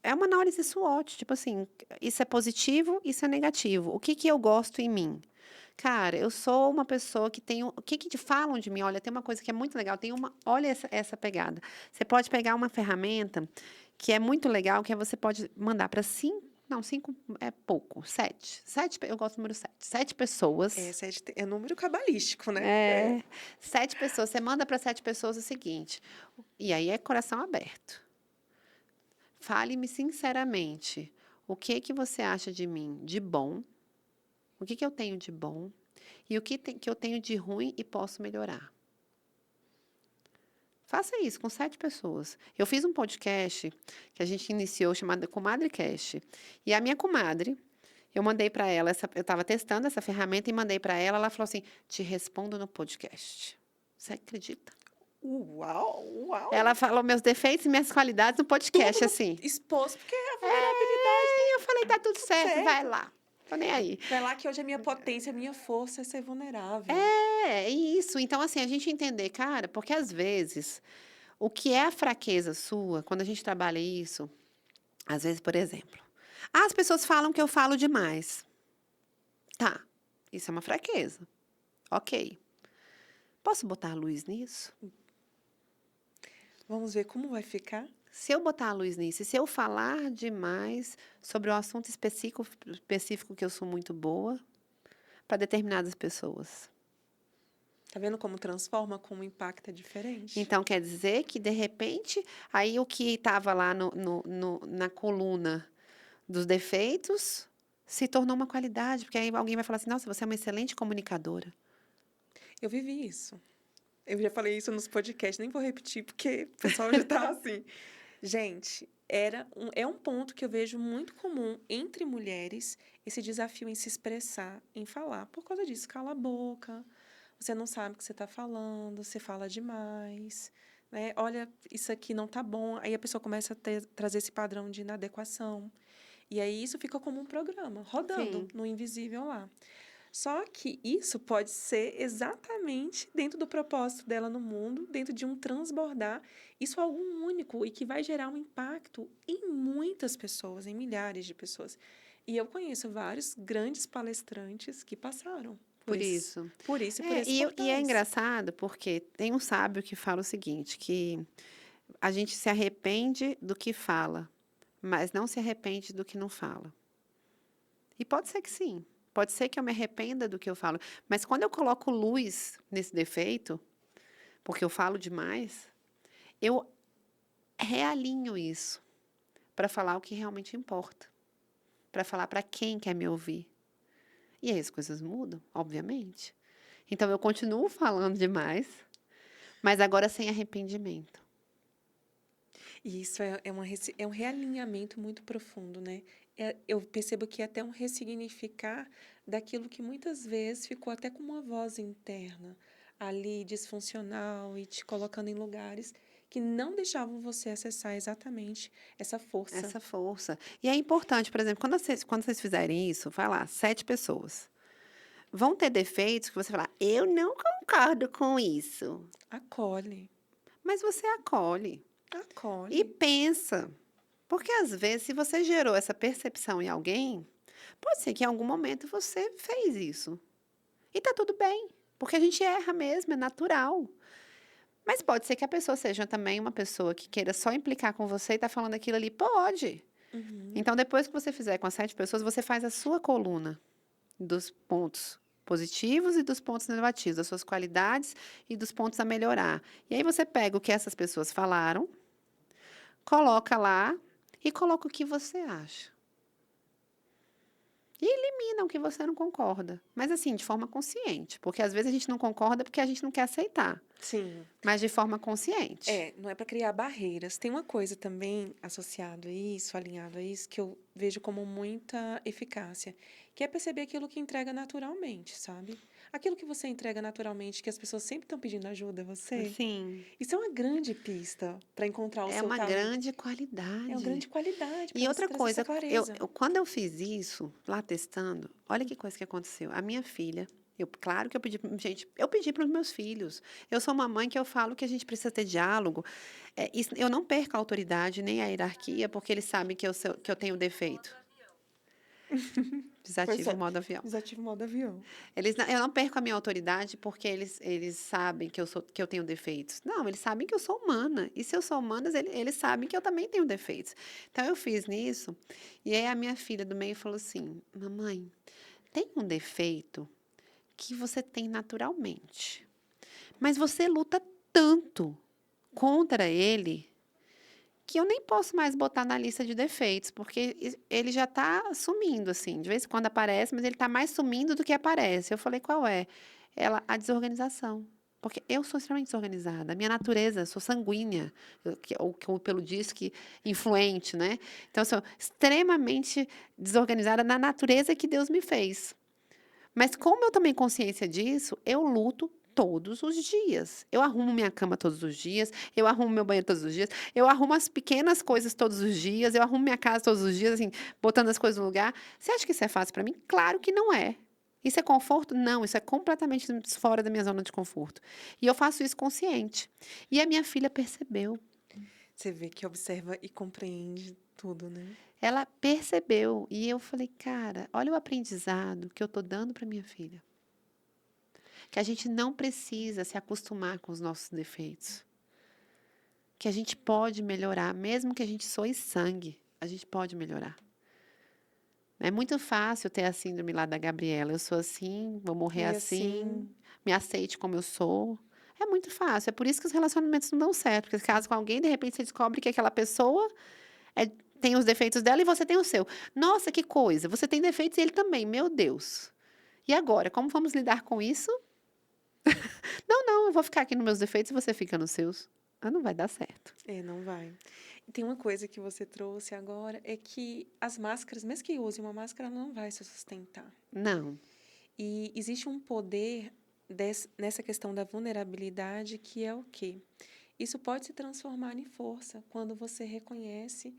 é uma análise SWOT. Tipo assim, isso é positivo, isso é negativo. O que que eu gosto em mim? Cara, eu sou uma pessoa que tem. O que que te falam de mim? Olha, tem uma coisa que é muito legal. Tem uma. Olha essa pegada. Você pode pegar uma ferramenta que é muito legal, que é você pode mandar para cinco. Não, cinco é pouco. Sete. Eu gosto do número sete. Sete pessoas. Esse é número cabalístico, né? É. É. Sete pessoas. Você manda para sete pessoas o seguinte. E aí é coração aberto. Fale-me sinceramente. O que que você acha de mim de bom? O que que eu tenho de bom? E o que eu tenho de ruim e posso melhorar? Faça isso com sete pessoas. Eu fiz um podcast que a gente iniciou chamado ComadreCast. E a minha comadre, eu mandei para ela, eu estava testando essa ferramenta e mandei para ela. Ela falou assim: te respondo no podcast. Você acredita? Uau, uau. Ela falou meus defeitos e minhas qualidades no Tudo podcast, no assim. exposto, porque a vulnerabilidade Aí eu falei: tá tá tudo tudo certo, vai certo. lá. Tô nem aí. Vai lá que hoje a minha potência, a minha força é ser vulnerável. É isso. Então, assim, a gente entender, cara, porque às vezes o que é a fraqueza sua, quando a gente trabalha isso, às vezes, por exemplo, as pessoas falam que eu falo demais. Tá, isso é uma fraqueza. Ok. Posso botar a luz nisso? Vamos ver como vai ficar? Se eu botar a luz nisso, e se eu falar demais sobre um assunto específico que eu sou muito boa, para determinadas pessoas. Tá vendo como transforma, como o impacto é diferente? Então, quer dizer que, de repente, aí o que estava lá na coluna dos defeitos se tornou uma qualidade, porque aí alguém vai falar assim: nossa, você é uma excelente comunicadora. Eu vivi isso. Eu já falei isso nos podcasts, nem vou repetir, porque o pessoal já tá assim. Gente, é um ponto que eu vejo muito comum entre mulheres, esse desafio em se expressar, em falar. Por causa disso, cala a boca, você não sabe o que você está falando, você fala demais, né? Olha, isso aqui não tá bom. Aí a pessoa começa a trazer esse padrão de inadequação. E aí isso fica como um programa, rodando Sim, no invisível lá. Só que isso pode ser exatamente dentro do propósito dela no mundo, dentro de um transbordar. Isso é algo único e que vai gerar um impacto em muitas pessoas, em milhares de pessoas. E eu conheço vários grandes palestrantes que passaram por isso. por isso e por É, esses e é portais. engraçado porque tem um sábio que fala o seguinte, que a gente se arrepende do que fala, mas não se arrepende do que não fala. E pode ser que sim. Pode ser que eu me arrependa do que eu falo. Mas quando eu coloco luz nesse defeito, porque eu falo demais, eu realinho isso para falar o que realmente importa. Para falar para quem quer me ouvir. E aí as coisas mudam, obviamente. Então eu continuo falando demais, mas agora sem arrependimento. E isso é um realinhamento muito profundo, né? Eu percebo que é até um ressignificar daquilo que muitas vezes ficou até com uma voz interna ali, disfuncional e te colocando em lugares que não deixavam você acessar exatamente essa força. Essa força. E é importante, por exemplo, quando vocês fizerem isso, vai lá, sete pessoas. Vão ter defeitos que você falar, eu não concordo com isso. Acolhe, Mas você acolhe e acolhe. pensa. Porque às vezes, se você gerou essa percepção em alguém, pode ser que em algum momento você fez isso. E tá tudo bem. Porque a gente erra mesmo, é natural. Mas pode ser que a pessoa seja também uma pessoa que queira só implicar com você e tá falando aquilo ali. Pode. Uhum. Então, depois que você fizer com as sete pessoas, você faz a sua coluna dos pontos positivos e dos pontos negativos, das suas qualidades e dos pontos a melhorar. E aí você pega o que essas pessoas falaram, coloca lá e coloca o que você acha. E elimina o que você não concorda. Mas assim, de forma consciente. Porque às vezes a gente não concorda porque a gente não quer aceitar. Sim. Mas de forma consciente. Não é para criar barreiras. Tem uma coisa também associado a isso, alinhado a isso, que eu vejo como muita eficácia, que é perceber aquilo que entrega naturalmente, sabe? Aquilo que você entrega naturalmente, que as pessoas sempre estão pedindo ajuda a você. Sim. Isso é uma grande pista para encontrar o É seu uma talento. grande É uma qualidade. grande qualidade E para você outra trazer essa coisa, clareza. quando eu fiz isso, lá testando, olha que coisa que aconteceu. A minha filha, claro que eu pedi, gente, eu pedi para os meus filhos. Eu sou uma mãe que eu falo que a gente precisa ter diálogo. Eu não perco a autoridade nem a hierarquia, porque eles sabem que eu tenho defeito. Pois Desativo o é. modo avião. Desativa o modo avião. Eu não perco a minha autoridade porque eles sabem que eu tenho defeitos. Não, eles sabem que eu sou humana. E se eu sou humana, eles sabem que eu também tenho defeitos. Então, eu fiz nisso. E aí, a minha filha do meio falou assim: Mamãe, tem um defeito que você tem naturalmente. Mas você luta tanto contra ele que eu nem posso mais botar na lista de defeitos, porque ele já está sumindo, assim. De vez em quando aparece, mas ele está mais sumindo do que aparece. Eu falei, qual é? A desorganização. Porque eu sou extremamente desorganizada. A minha natureza, sou sanguínea, ou pelo disque influente, né? Então, eu sou extremamente desorganizada na natureza que Deus me fez. Mas como eu tomei consciência disso, eu luto todos os dias. Eu arrumo minha cama todos os dias, eu arrumo meu banheiro todos os dias, eu arrumo as pequenas coisas todos os dias, eu arrumo minha casa todos os dias, assim, botando as coisas no lugar. Você acha que isso é fácil para mim? Claro que não é. Isso é conforto? Não, isso é completamente fora da minha zona de conforto. E eu faço isso consciente. E a minha filha percebeu. Você vê que observa e compreende tudo, né? Ela percebeu. E eu falei, cara, olha o aprendizado que eu estou dando para minha filha. Que a gente não precisa se acostumar com os nossos defeitos. Que a gente pode melhorar, mesmo que a gente soe sangue, a gente pode melhorar. É muito fácil ter a síndrome lá da Gabriela. Eu sou assim, vou morrer E assim, assim, me aceite como eu sou. É muito fácil. É por isso que os relacionamentos não dão certo. Porque caso com alguém, de repente você descobre que aquela pessoa tem os defeitos dela e você tem o seu. Nossa, que coisa! Você tem defeitos e ele também. Meu Deus! E agora, como vamos lidar com isso? Não, eu vou ficar aqui nos meus defeitos e você fica nos seus. Ah, não vai dar certo. não vai. E tem uma coisa que você trouxe agora, é que as máscaras, mesmo que use uma máscara, ela não vai se sustentar. Não. E existe um poder nessa questão da vulnerabilidade, que é o quê? Isso pode se transformar em força quando você reconhece.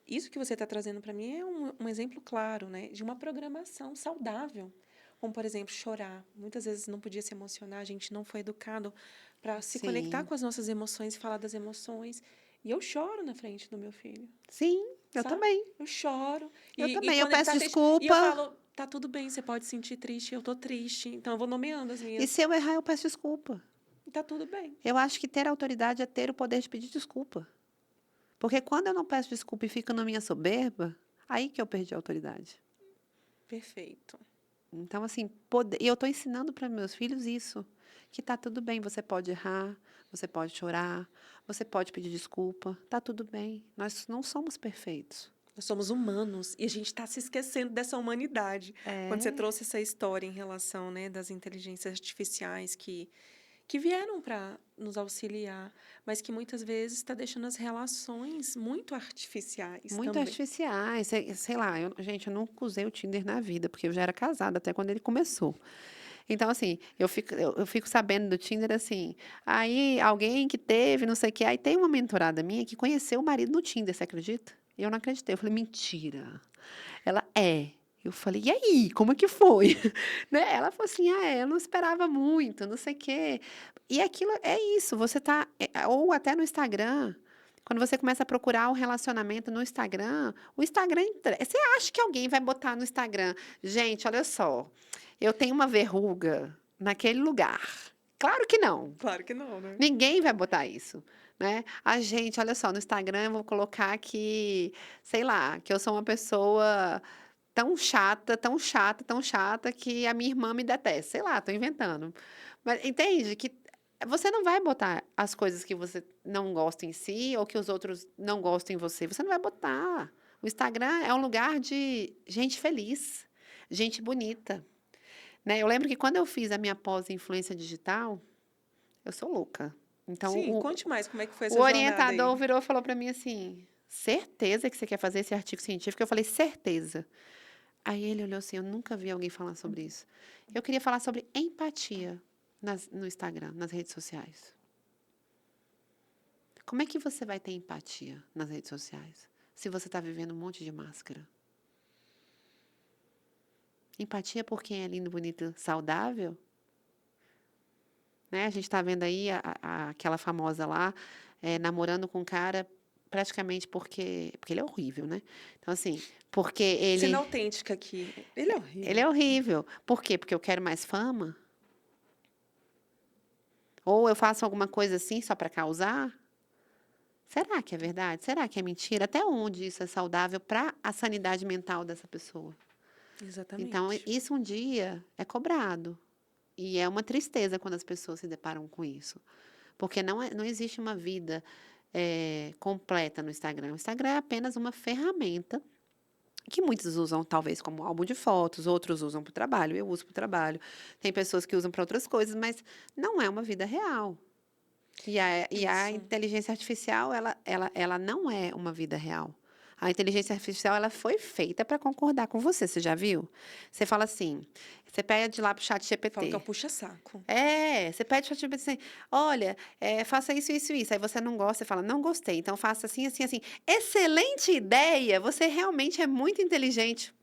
Isso que você está trazendo para mim é um exemplo claro, né, de uma programação saudável. Como, por exemplo, chorar. Muitas vezes não podia se emocionar, a gente não foi educado para se conectar Sim. com as nossas emoções e falar das emoções. E eu choro na frente do meu filho, Sim, eu sabe? também. Eu choro. Eu E também. Eu quando ele peço está triste, e eu desculpa. falo, tá tudo bem, você pode se sentir triste, eu tô triste. Então eu vou nomeando as E minhas. se eu errar, eu peço desculpa. E tá tudo bem. Eu acho que ter autoridade é ter o poder de pedir desculpa. Porque quando eu não peço desculpa e fico na minha soberba, aí que eu perdi a autoridade. Perfeito. Então, assim, e eu estou ensinando para meus filhos isso. Que tá tudo bem, você pode errar, você pode chorar, você pode pedir desculpa, tá tudo bem. Nós não somos perfeitos. Nós somos humanos e a gente está se esquecendo dessa humanidade. Quando você trouxe essa história em relação, né, das inteligências artificiais que vieram para nos auxiliar, mas que muitas vezes está deixando as relações muito artificiais Muito também. artificiais, sei lá, gente, eu nunca usei o Tinder na vida, porque eu já era casada até quando ele começou. Então, assim, eu fico sabendo do Tinder, assim, aí alguém que teve, não sei o quê, aí tem uma mentorada minha que conheceu o marido no Tinder, você acredita? E eu não acreditei, eu falei, mentira. Ela, é. Eu falei, e aí, como é que foi? Né? Ela falou assim, eu não esperava muito, não sei o quê. E aquilo é isso, você tá, ou até no Instagram, quando você começa a procurar um relacionamento no Instagram, o Instagram, você acha que alguém vai botar no Instagram, gente, olha só, eu tenho uma verruga naquele lugar. Claro que não. Claro que não, né? Ninguém vai botar isso, né? A gente, olha só, no Instagram eu vou colocar que, sei lá, que eu sou uma pessoa tão chata, tão chata, tão chata que a minha irmã me detesta. Sei lá, tô inventando. Mas entende que você não vai botar as coisas que você não gosta em si ou que os outros não gostam em você. Você não vai botar. O Instagram é um lugar de gente feliz, gente bonita, né? Eu lembro que quando eu fiz a minha pós em influência digital, eu sou louca. Então, Sim, conte mais como é que foi o essa jornada orientador aí. virou e falou para mim assim: certeza que você quer fazer esse artigo científico? Eu falei: certeza. Aí ele olhou assim: eu nunca vi alguém falar sobre isso. Eu queria falar sobre empatia no Instagram, nas redes sociais. Como é que você vai ter empatia nas redes sociais se você está vivendo um monte de máscara? Empatia por quem é lindo, bonito, saudável? Né? A gente está vendo aí aquela famosa lá, namorando com um cara praticamente porque ele é horrível, né? Então, assim, porque Sendo ele, autêntica aqui. Ele é ele horrível. é horrível. Por quê? Porque eu quero mais fama? Ou eu faço alguma coisa assim só para causar? Será que é verdade? Será que é mentira? Até onde isso é saudável para a sanidade mental dessa pessoa? Então, Exatamente. isso um dia é cobrado. E é uma tristeza quando as pessoas se deparam com isso. Porque não existe uma vida completa no Instagram. O Instagram é apenas uma ferramenta que muitos usam, talvez, como álbum de fotos, outros usam para o trabalho, eu uso para o trabalho. Tem pessoas que usam para outras coisas, mas não é uma vida real. E a Isso. inteligência artificial, ela não é uma vida real. A inteligência artificial, ela foi feita para concordar com você. Você já viu? Você fala assim, você pede lá para o chat Falo que é o GPT. puxa-saco. Você pede para o chat GPT assim, olha, faça isso, isso, isso. Aí você não gosta, você fala, não gostei. Então faça assim, assim, assim. Excelente ideia! Você realmente é muito inteligente.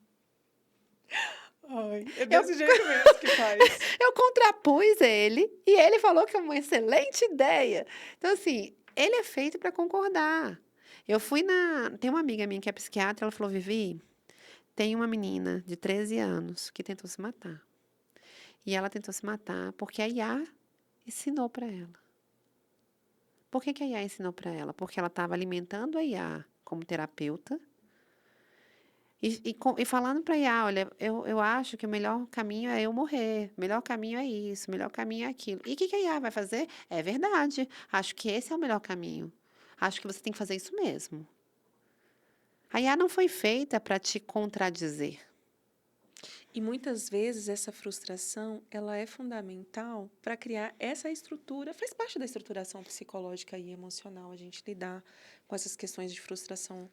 Ai, é Eu, desse jeito mesmo que faz. eu contrapus ele e ele falou que é uma excelente ideia. Então, assim, ele é feito para concordar. Eu fui na. Tem uma amiga minha que é psiquiatra, ela falou: Vivi, tem uma menina de 13 anos que tentou se matar. E ela tentou se matar porque a IA ensinou para ela. Por que que a IA ensinou para ela? Porque ela estava alimentando a IA como terapeuta e falando para a IA, olha, eu acho que o melhor caminho é eu morrer, o melhor caminho é isso, o melhor caminho é aquilo. E o que que a IA vai fazer? É verdade, acho que esse é o melhor caminho. Acho que você tem que fazer isso mesmo. A IA não foi feita para te contradizer. E muitas vezes essa frustração, ela é fundamental para criar essa estrutura, faz parte da estruturação psicológica e emocional a gente lidar com essas questões de frustração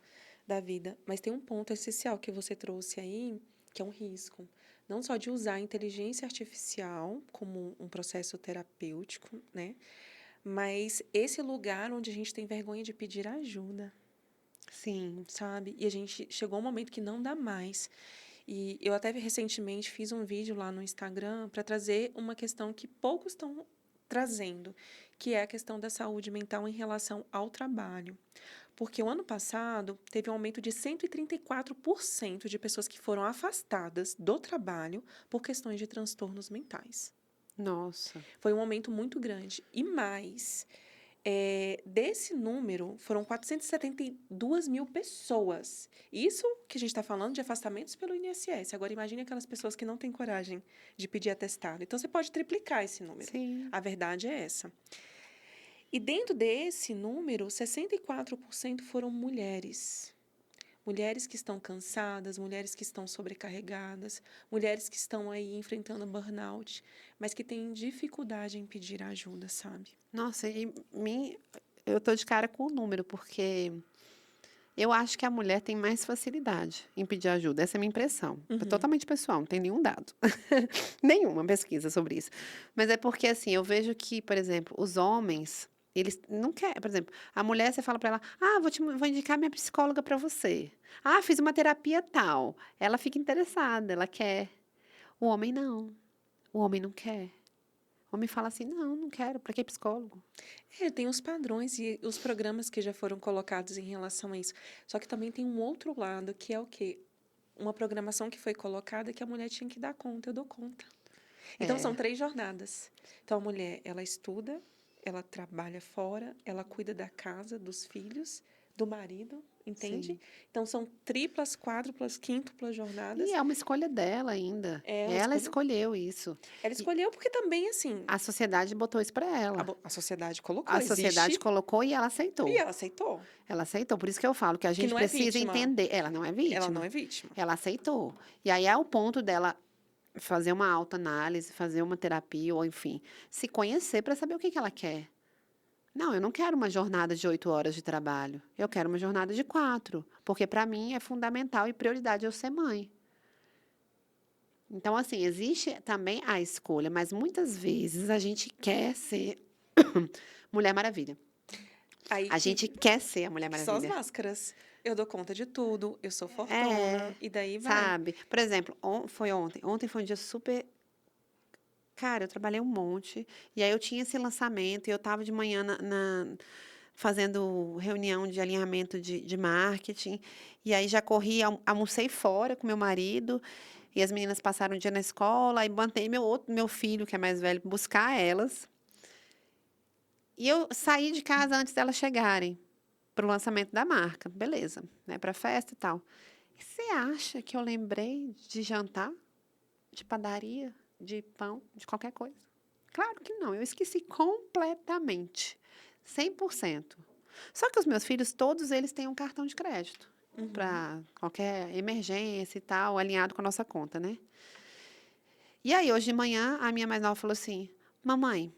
da vida. Mas tem um ponto essencial que você trouxe aí, que é um risco. Não só de usar a inteligência artificial como um processo terapêutico, né? Mas esse lugar onde a gente tem vergonha de pedir ajuda, Sim, sabe? E a gente chegou a um momento que não dá mais. E eu até recentemente fiz um vídeo lá no Instagram para trazer uma questão que poucos estão trazendo, que é a questão da saúde mental em relação ao trabalho. Porque o ano passado teve um aumento de 134% de pessoas que foram afastadas do trabalho por questões de transtornos mentais. nossa, Foi um aumento muito grande. E mais, desse número, foram 472 mil pessoas. Isso que a gente está falando de afastamentos pelo INSS. Agora, imagine aquelas pessoas que não têm coragem de pedir atestado. Então, você pode triplicar esse número. sim. A verdade é essa. E dentro desse número, 64% foram mulheres. Mulheres que estão cansadas, mulheres que estão sobrecarregadas, mulheres que estão aí enfrentando burnout, mas que têm dificuldade em pedir ajuda, sabe? Nossa, eu tô de cara com o número, porque eu acho que a mulher tem mais facilidade em pedir ajuda. Essa é a minha impressão. É Uhum. totalmente pessoal, não tem nenhum dado. Nenhuma pesquisa sobre isso. Mas é porque, assim, eu vejo que, por exemplo, os homens, eles não querem. Por exemplo, a mulher, você fala para ela: ah, vou indicar minha psicóloga para você. Ah, fiz uma terapia tal. Ela fica interessada, ela quer. O homem não. O homem não quer. O homem fala assim: não, não quero. Para que psicólogo? Tem os padrões e os programas que já foram colocados em relação a isso. Só que também tem um outro lado, que é o quê? Uma programação que foi colocada que a mulher tinha que dar conta, eu dou conta. Então, são É, 3 jornadas. Então, a mulher, ela estuda, ela trabalha fora, ela cuida da casa, dos filhos, do marido, entende? Sim. Então, são triplas, quádruplas, quíntuplas jornadas. E é uma escolha dela ainda. Ela Ela escolheu. escolheu isso. Ela E escolheu porque também, assim, a sociedade botou isso para ela. a sociedade colocou, A sociedade existe, colocou e ela e aceitou. ela aceitou. Ela aceitou. Por isso que eu falo que a Que gente não é precisa vítima. entender. Ela não é Ela não vítima. é vítima. Ela aceitou. E aí é o ponto dela fazer uma autoanálise, fazer uma terapia, ou enfim, se conhecer para saber o que que ela quer. Não, eu não quero uma jornada de 8 horas de trabalho. Eu quero uma jornada de 4, porque para mim é fundamental e prioridade eu ser mãe. Então, assim, existe também a escolha, mas muitas vezes a gente quer ser Mulher Maravilha. Aí A gente quer ser a Mulher que são as Maravilha. máscaras. Eu dou conta de tudo, eu sou É, fortuna, e daí vai. sabe? Por exemplo, foi ontem. Ontem foi um dia super. Cara, eu trabalhei um monte. E aí eu tinha esse lançamento e eu estava de manhã fazendo reunião de alinhamento de marketing. E aí já corri, almocei fora com meu marido. E as meninas passaram o dia na escola. Aí botei meu filho, que é mais velho, buscar elas. E eu saí de casa antes delas chegarem para o lançamento da marca. Beleza, né? Para festa e tal. E você acha que eu lembrei de jantar? De padaria? De pão? De qualquer coisa? Claro que não. Eu esqueci completamente. 100%. Só que os meus filhos, todos eles têm um cartão de crédito. Para qualquer emergência e tal, alinhado com a nossa conta, né? E aí, hoje de manhã, a minha mais nova falou assim: Mamãe,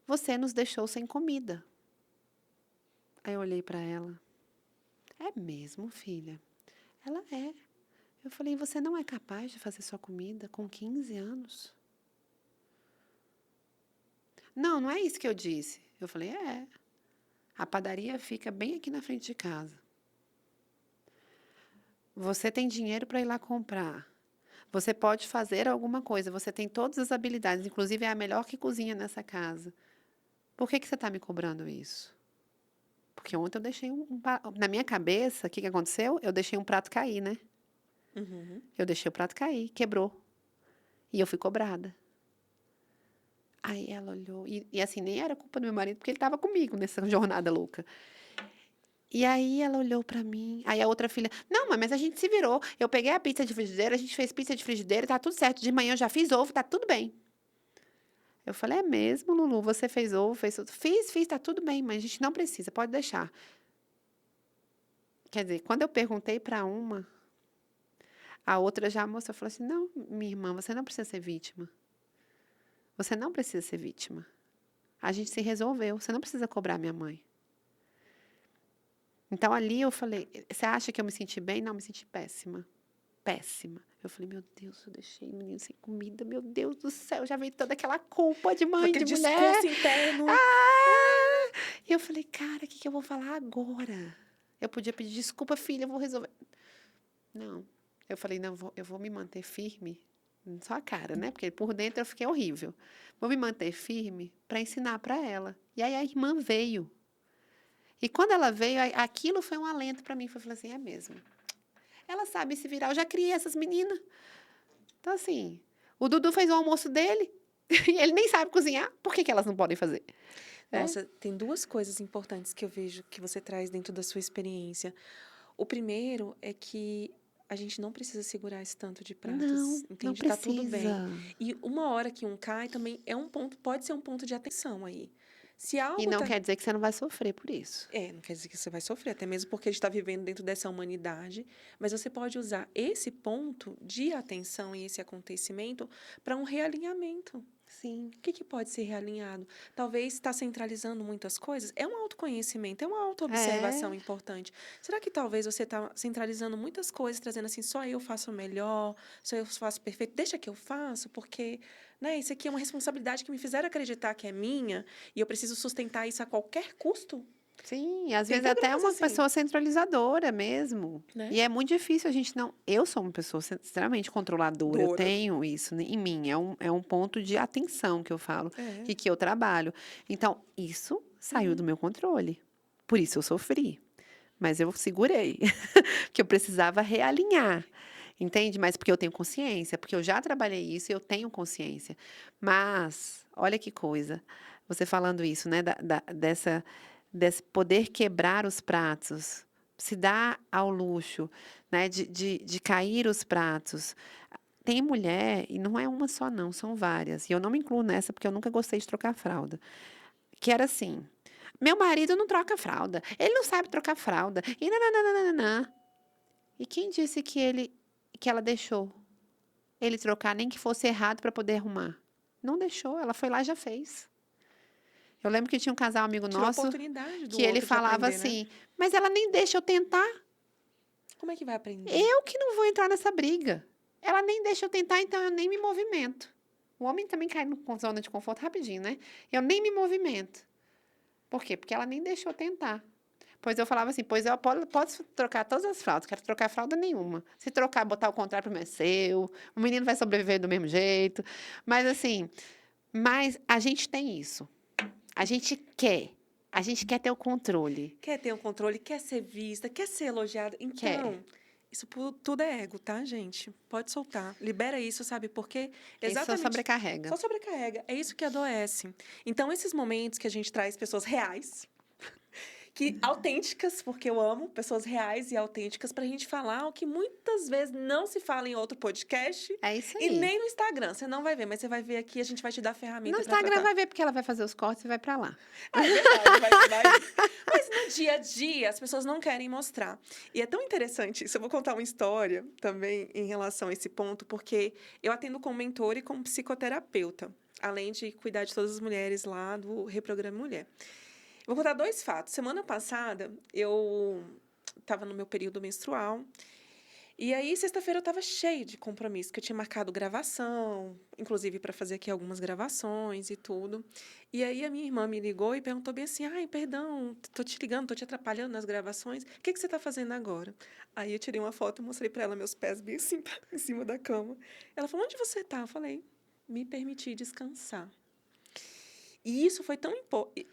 você nos deixou sem comida. Aí eu olhei para ela. É mesmo, filha? Ela é. Eu falei: Você não é capaz de fazer sua comida com 15 anos? Não, não é isso que eu disse. Eu falei: É. A padaria fica bem aqui na frente de casa. Você tem dinheiro para ir lá comprar. Você pode fazer alguma coisa. Você tem todas as habilidades. Inclusive, é a melhor que cozinha nessa casa. Por que você está me cobrando isso? Porque ontem eu deixei na minha cabeça, o que aconteceu? Eu deixei um prato cair, né? Uhum. Eu deixei o prato cair, quebrou. E eu fui cobrada. Aí ela olhou. E assim, nem era culpa do meu marido, porque ele estava comigo nessa jornada louca. E aí ela olhou pra mim. Aí a outra filha: Não, mãe, mas a gente se virou. Eu peguei a pizza de frigideira, a gente fez pizza de frigideira, tá tudo certo. De manhã eu já fiz ovo, tá tudo bem. Eu falei: É mesmo, Lulu? Você fez ovo, fez tudo? Fiz, tá tudo bem, mas a gente não precisa, pode deixar. Quer dizer, quando eu perguntei pra uma, a outra já, a moça falou assim: Não, minha irmã, você não precisa ser vítima. Você não precisa ser vítima. A gente se resolveu, você não precisa cobrar minha mãe. Então ali eu falei: Você acha que eu me senti bem? Não, me senti péssima. Péssima. Eu falei: Meu Deus, eu deixei o menino sem comida. Meu Deus do céu, já veio toda aquela culpa de mãe, Aquele de mulher. discurso interno. Ah! E eu falei: Cara, o que eu vou falar agora? Eu podia pedir desculpa, filha, eu vou resolver. Não. Eu falei: Não, eu vou me manter firme. Só a cara, né? Porque por dentro eu fiquei horrível. Vou me manter firme para ensinar para ela. E aí a irmã veio. E quando ela veio, aquilo foi um alento para mim. Eu falei assim: É mesmo. Ela sabe se virar. Eu já criei essas meninas. Então, assim, o Dudu fez o almoço dele e ele nem sabe cozinhar. Por que elas não podem fazer? É? Nossa, tem duas coisas importantes que eu vejo que você traz dentro da sua experiência. O primeiro é que a gente não precisa segurar esse tanto de pratos, Não, não entende? Tá tudo bem. precisa. E uma hora que um cai também é um ponto, pode ser um ponto de atenção aí. Se E algo não tá. quer dizer que você não vai sofrer por isso. Não quer dizer que você vai sofrer, até mesmo porque a gente está vivendo dentro dessa humanidade, mas você pode usar esse ponto de atenção e esse acontecimento para um realinhamento. Sim. O que pode ser realinhado? Talvez está centralizando muitas coisas. É um autoconhecimento, é uma autoobservação É. importante. Será que talvez você está centralizando muitas coisas, trazendo assim, só eu faço melhor, só eu faço perfeito? Deixa que eu faço, porque né, isso aqui é uma responsabilidade que me fizeram acreditar que é minha e eu preciso sustentar isso a qualquer custo? Sim, às Tem vezes até programas uma assim, pessoa centralizadora mesmo. né? E é muito difícil a gente não. Eu sou uma pessoa extremamente controladora, eu Dora. tenho isso em mim, é um ponto de atenção que eu falo É. e que eu trabalho. Então, isso saiu do Uhum. meu controle. Por isso eu sofri. Mas eu segurei, porque eu precisava realinhar. Entende? Mas porque eu tenho consciência, porque eu já trabalhei isso e eu tenho consciência. Mas, olha que coisa, você falando isso, né, desse poder quebrar os pratos. se dá ao luxo, né, de cair os pratos. Tem mulher, e não é uma só não, são várias, e eu não me incluo nessa porque eu nunca gostei de trocar fralda, que era assim: "Meu marido não troca fralda, ele não sabe trocar fralda, e nã". E quem disse que ela deixou ele trocar, nem que fosse errado para poder arrumar? Não deixou, ela foi lá e já fez. Eu lembro que tinha um casal amigo Tirou a nosso oportunidade do que ele outro de falava aprender, né? assim: "Mas ela nem deixa eu tentar, Como é que vai aprender? eu que não vou entrar nessa briga. Ela nem deixa eu tentar, então eu nem me movimento". O homem também cai na zona de conforto rapidinho, né? Eu nem me movimento. Por quê? Porque ela nem deixou eu tentar. Pois eu falava assim: "Pois eu posso trocar todas as fraldas, quero trocar fralda nenhuma. Se trocar, botar o contrário, para o meu é seu, o menino vai sobreviver do mesmo jeito". Mas assim, a gente tem isso. A gente quer. A gente quer ter o controle. Quer ter um controle, quer ser vista, quer ser elogiada. Quer. Então, isso tudo é ego, tá, gente? Pode soltar. Libera isso, sabe? Porque Isso só exatamente. sobrecarrega. Só sobrecarrega. É isso que adoece. Então, esses momentos que a gente traz pessoas reais, que autênticas, porque eu amo pessoas reais e autênticas, pra gente falar o que muitas vezes não se fala em outro podcast É isso e aí. nem no Instagram. Você não vai ver, mas você vai ver aqui, a gente vai te dar No ferramenta pra Instagram tratar. vai ver porque ela vai fazer os cortes e vai para lá. Ah, é verdade, vai. Mas no dia a dia, as pessoas não querem mostrar. E é tão interessante isso. Eu vou contar uma história também em relação a esse ponto, porque eu atendo como mentora e como psicoterapeuta, além de cuidar de todas as mulheres lá do Reprograma Mulher. Eu vou contar 2 fatos. Semana passada, eu estava no meu período menstrual. E aí, sexta-feira, eu estava cheia de compromisso, que eu tinha marcado gravação, inclusive para fazer aqui algumas gravações e tudo. E aí, a minha irmã me ligou e perguntou bem assim: ai, perdão, tô te ligando, tô te atrapalhando nas gravações, o que você está fazendo agora? Aí, eu tirei uma foto e mostrei para ela meus pés bem assim, em cima da cama. Ela falou: onde você tá? Eu falei: me permiti descansar. E isso foi tão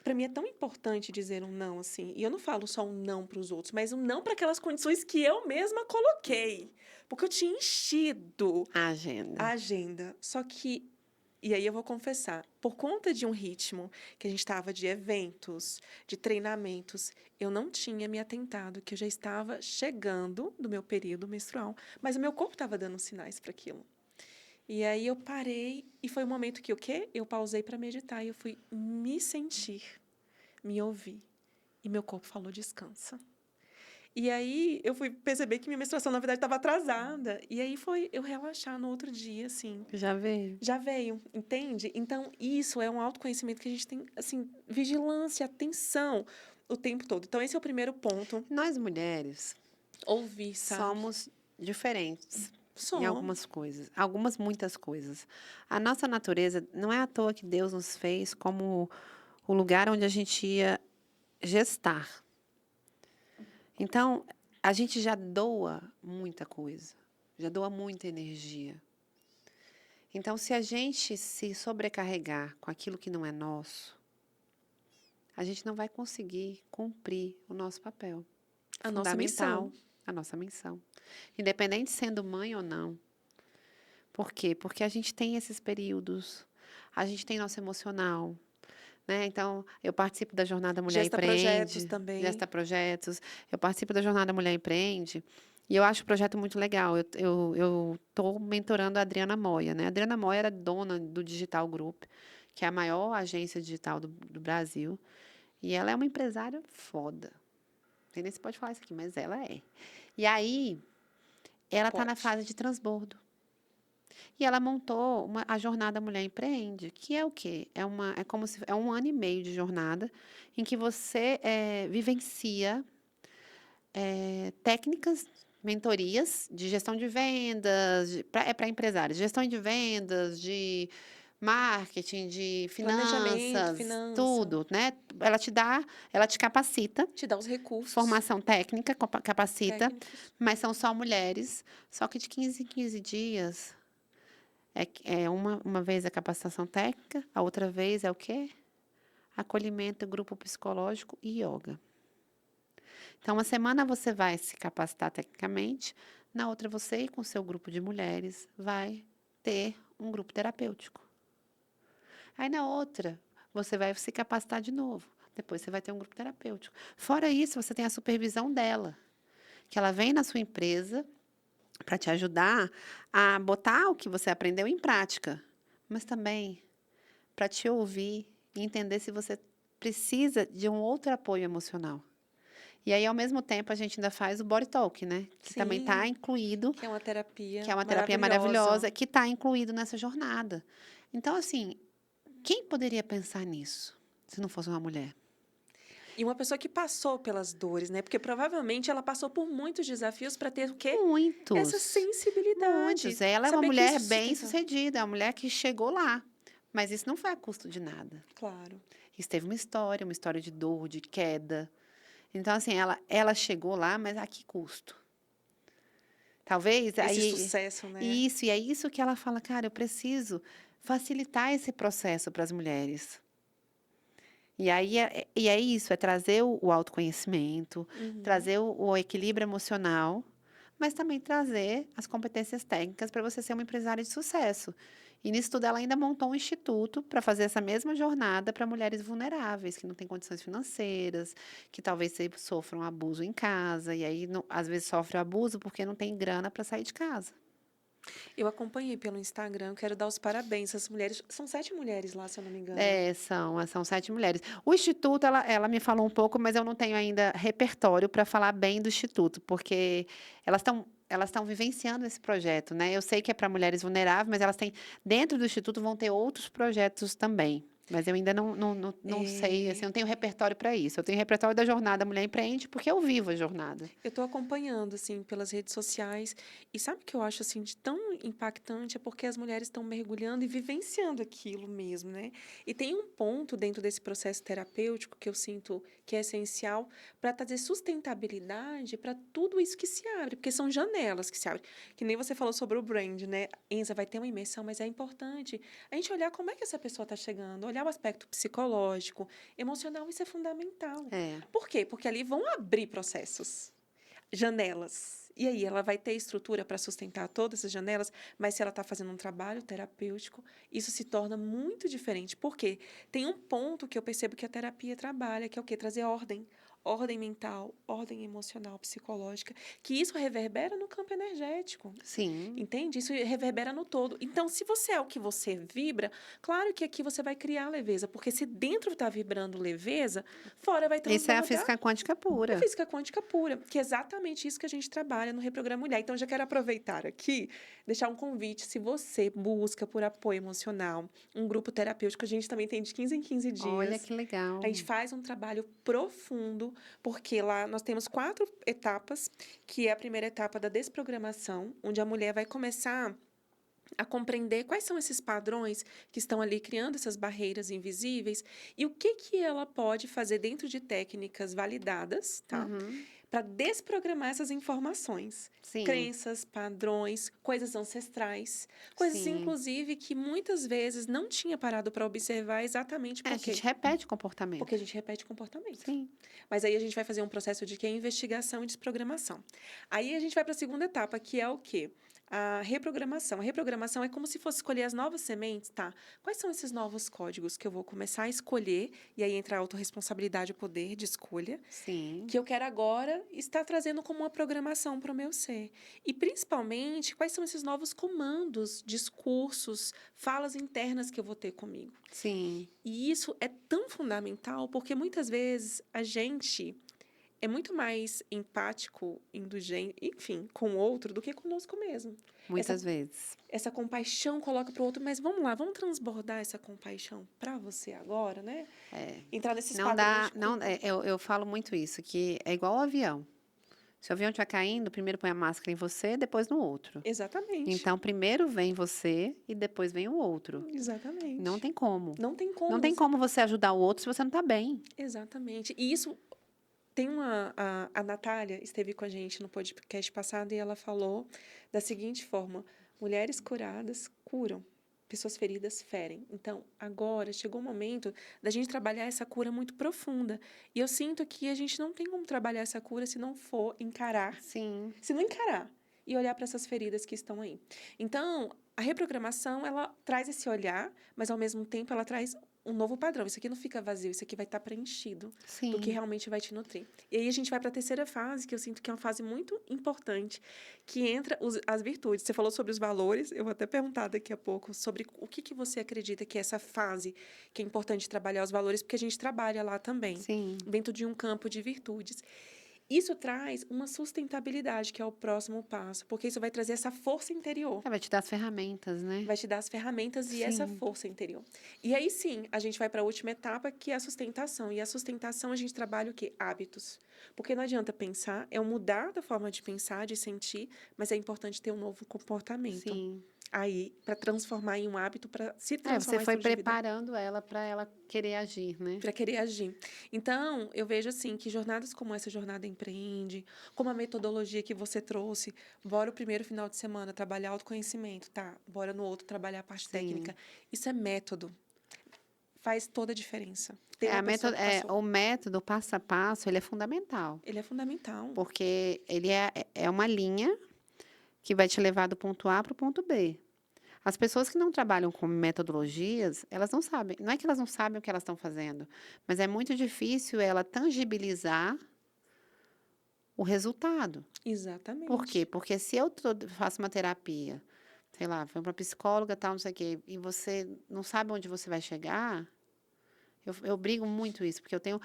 para mim é tão importante dizer um não assim. E eu não falo só um não para os outros, mas um não para aquelas condições que eu mesma coloquei, porque eu tinha enchido A agenda. a agenda. Só que e aí eu vou confessar, por conta de um ritmo que a gente estava de eventos, de treinamentos, eu não tinha me atentado que eu já estava chegando do meu período menstrual, mas o meu corpo estava dando sinais para aquilo. E aí eu parei e foi o momento que o quê? Eu pausei para meditar e eu fui me sentir, me ouvir. E meu corpo falou: descansa. E aí eu fui perceber que minha menstruação, na verdade, estava atrasada. E aí foi eu relaxar no outro dia, assim. Já veio. Já veio, entende? Então, isso é um autoconhecimento que a gente tem, assim, vigilância, atenção o tempo todo. Então, esse é o primeiro ponto. Nós mulheres Ouvir, sabe? somos diferentes em Só. algumas coisas, muitas coisas. A nossa natureza, não é à toa que Deus nos fez como o lugar onde a gente ia gestar. Então, a gente já doa muita coisa, já doa muita energia. Então, se a gente se sobrecarregar com aquilo que não é nosso, a gente não vai conseguir cumprir o nosso papel A nossa fundamental, missão. a nossa missão. Independente sendo mãe ou não. Por quê? Porque a gente tem esses períodos, a gente tem nosso emocional, né? Então, eu participo da Jornada Mulher Gesta projetos Empreende, também. Gesta Projetos, eu participo da Jornada Mulher Empreende, e eu acho o projeto muito legal. Eu estou mentorando a Adriana Moia, né? A Adriana Moia era dona do Digital Group, que é a maior agência digital do Brasil, e ela é uma empresária foda. Não sei nem se pode falar isso aqui, mas ela é. E aí, ela está na Pode. fase de transbordo. E ela montou a Jornada Mulher Empreende, que é o quê? É como se é 1 ano e meio de jornada em que você vivencia técnicas, mentorias de gestão de vendas, é para empresários, gestão de vendas, de marketing, de Planejamento, finanças, finança. tudo, né? Ela te capacita, Te dá os recursos formação técnica, capacita, técnicos. mas são só mulheres, só que de 15 em 15 dias. Uma vez a capacitação técnica, a outra vez é o quê? Acolhimento, grupo psicológico e yoga. Então, uma semana você vai se capacitar tecnicamente, na outra você e com seu grupo de mulheres vai ter um grupo terapêutico. Aí na outra, você vai se capacitar de novo. Depois você vai ter um grupo terapêutico. Fora isso, você tem a supervisão dela. que ela vem na sua empresa para te ajudar a botar o que você aprendeu em prática, mas também para te ouvir e entender se você precisa de um outro apoio emocional. E aí, ao mesmo tempo, a gente ainda faz o Body Talk, né? Que também está Sim, incluído, que que é é uma uma terapia maravilhosa. maravilhosa, que está incluído nessa jornada. Então, assim, quem poderia pensar nisso se não fosse uma mulher? E uma pessoa que passou pelas dores, né? Porque provavelmente ela passou por muitos desafios para ter o quê? Essa Muitos, sensibilidade. muitos. Ela é uma Saber que mulher isso sustenta. bem-sucedida, é uma mulher que chegou lá. Mas isso não foi a custo de nada. Claro. Isso teve uma história de dor, de queda. Então, assim, ela chegou lá, mas a que custo? Talvez Esse aí sucesso, né? isso, e é isso que ela fala, cara, eu preciso facilitar esse processo para as mulheres. E aí é isso, é trazer o autoconhecimento, Uhum. trazer o equilíbrio emocional, mas também trazer as competências técnicas para você ser uma empresária de sucesso. E nisso tudo ela ainda montou um instituto para fazer essa mesma jornada para mulheres vulneráveis, que não têm condições financeiras, que talvez sofram abuso em casa, e aí às vezes sofrem abuso porque não tem grana para sair de casa. Eu acompanhei pelo Instagram, quero dar os parabéns às mulheres. São 7 mulheres lá, se eu não me engano. É, são 7 mulheres. O Instituto, ela me falou um pouco, mas eu não tenho ainda repertório para falar bem do Instituto, porque elas estão vivenciando esse projeto, né? Eu sei que é para mulheres vulneráveis, mas elas têm, dentro do Instituto, vão ter outros projetos também. Mas eu ainda não sei, assim, eu É, não tenho repertório para isso. Eu tenho repertório da jornada Mulher Empreende, porque eu vivo a jornada. eu estou acompanhando, assim, pelas redes sociais. E sabe o que eu acho, assim, de tão impactante? É porque as mulheres estão mergulhando e vivenciando aquilo mesmo, né? E tem um ponto dentro desse processo terapêutico que eu sinto que é essencial para trazer sustentabilidade para tudo isso que se abre. Porque são janelas que se abrem. Que nem você falou sobre o brand, né? Enza, vai ter uma imersão, mas é importante a gente olhar como é que essa pessoa está chegando. Olhar o aspecto psicológico, emocional, isso é fundamental. É, Por quê? Porque ali vão abrir processos, janelas. E aí, ela vai ter estrutura para sustentar todas as janelas, mas se ela está fazendo um trabalho terapêutico, isso se torna muito diferente. Por quê? Tem um ponto que eu percebo que a terapia trabalha, que é o quê? Trazer ordem. Ordem mental, ordem emocional, psicológica, que isso reverbera no campo energético. sim. Entende? Isso reverbera no todo. Então, se você é o que você vibra, claro que aqui você vai criar leveza, porque se dentro está vibrando leveza, fora vai Isso é a transbordar física quântica a pura. física quântica pura, que é exatamente isso que a gente trabalha no Reprograma Mulher. Então, já quero aproveitar aqui, deixar um convite, se você busca por apoio emocional, um grupo terapêutico, a gente também tem de 15 em 15 Olha dias. que legal. A gente faz um trabalho profundo, porque lá nós temos 4 etapas, que é a primeira etapa da desprogramação, onde a mulher vai começar a compreender quais são esses padrões que estão ali criando essas barreiras invisíveis e o que que ela pode fazer dentro de técnicas validadas, tá? Uhum, Para desprogramar essas informações. sim, Crenças, padrões, coisas ancestrais, coisas sim. inclusive que muitas vezes não tinha parado para observar exatamente É, a por gente quê? repete Porque a comportamento. gente repete comportamento. Sim. Mas aí a gente vai fazer um processo de que é investigação e desprogramação. Aí a gente vai para a segunda etapa, que é o quê? A reprogramação. A reprogramação é como se fosse escolher as novas sementes, tá? Quais são esses novos códigos que eu vou começar a escolher? E aí entra a autorresponsabilidade, o poder de escolha, Sim, que eu quero agora estar trazendo como uma programação para o meu ser. E principalmente, quais são esses novos comandos, discursos, falas internas que eu vou ter comigo. sim. E isso é tão fundamental porque muitas vezes a gente é muito mais empático, indulgente, enfim, com o outro do que conosco mesmo. Essa, Muitas vezes. essa compaixão coloca para o outro, mas vamos lá, vamos transbordar essa compaixão para você agora, né? É. Entrar nesses Não padrões dá, de não, culpa. eu falo muito isso, que é igual o avião. Se o avião estiver caindo, primeiro põe a máscara em você, depois no outro. Exatamente. Então, primeiro vem você e depois vem o outro. Não Exatamente. tem como. Não tem Não como tem você. como você ajudar o outro se você não está bem. Exatamente. E isso tem a Natália esteve com a gente no podcast passado e ela falou da seguinte forma: mulheres curadas curam, pessoas feridas ferem. Então, agora chegou o momento da gente trabalhar essa cura muito profunda. E eu sinto que a gente não tem como trabalhar essa cura se não for encarar, Sim, se não encarar e olhar para essas feridas que estão aí. Então, a reprogramação, ela traz esse olhar, mas ao mesmo tempo ela traz um novo padrão. Isso aqui não fica vazio, isso aqui vai estar preenchido Sim. do que realmente vai te nutrir. E aí a gente vai para a terceira fase, que eu sinto que é uma fase muito importante, que entra as virtudes. Você falou sobre os valores, eu vou até perguntar daqui a pouco sobre o que você acredita que é essa fase que é importante trabalhar os valores, porque a gente trabalha lá também, Sim. dentro de um campo de virtudes. Isso traz uma sustentabilidade, que é o próximo passo, porque isso vai trazer essa força interior. Vai te dar as ferramentas, né? Vai te dar as ferramentas e essa Sim. força interior. E aí sim, a gente vai para a última etapa, que é a sustentação. E a sustentação a gente trabalha o quê? Hábitos. Porque não adianta pensar, é um mudar da forma de pensar, de sentir, mas é importante ter um novo comportamento. Sim. Aí, para transformar em um hábito, para se Você transformar em foi estilo de vida. preparando ela para ela querer agir, né? Para querer agir. Então, eu vejo assim que jornadas como essa jornada Empreende, como a metodologia que você trouxe, bora o primeiro final de semana trabalhar autoconhecimento, tá? Bora no outro trabalhar a parte Sim. técnica. Isso é método. Faz toda a diferença. Tem uma o método passo a passo, ele é fundamental. Ele é fundamental. Porque ele é uma linha que vai te levar do ponto A para o ponto B. As pessoas que não trabalham com metodologias, elas não sabem. Não é que elas não sabem o que elas estão fazendo, mas é muito difícil ela tangibilizar o resultado. Exatamente. Por quê? Porque se eu faço uma terapia, sei lá, foi para psicóloga, tal, não sei o quê, e você não sabe onde você vai chegar, eu brigo muito isso, porque eu tenho,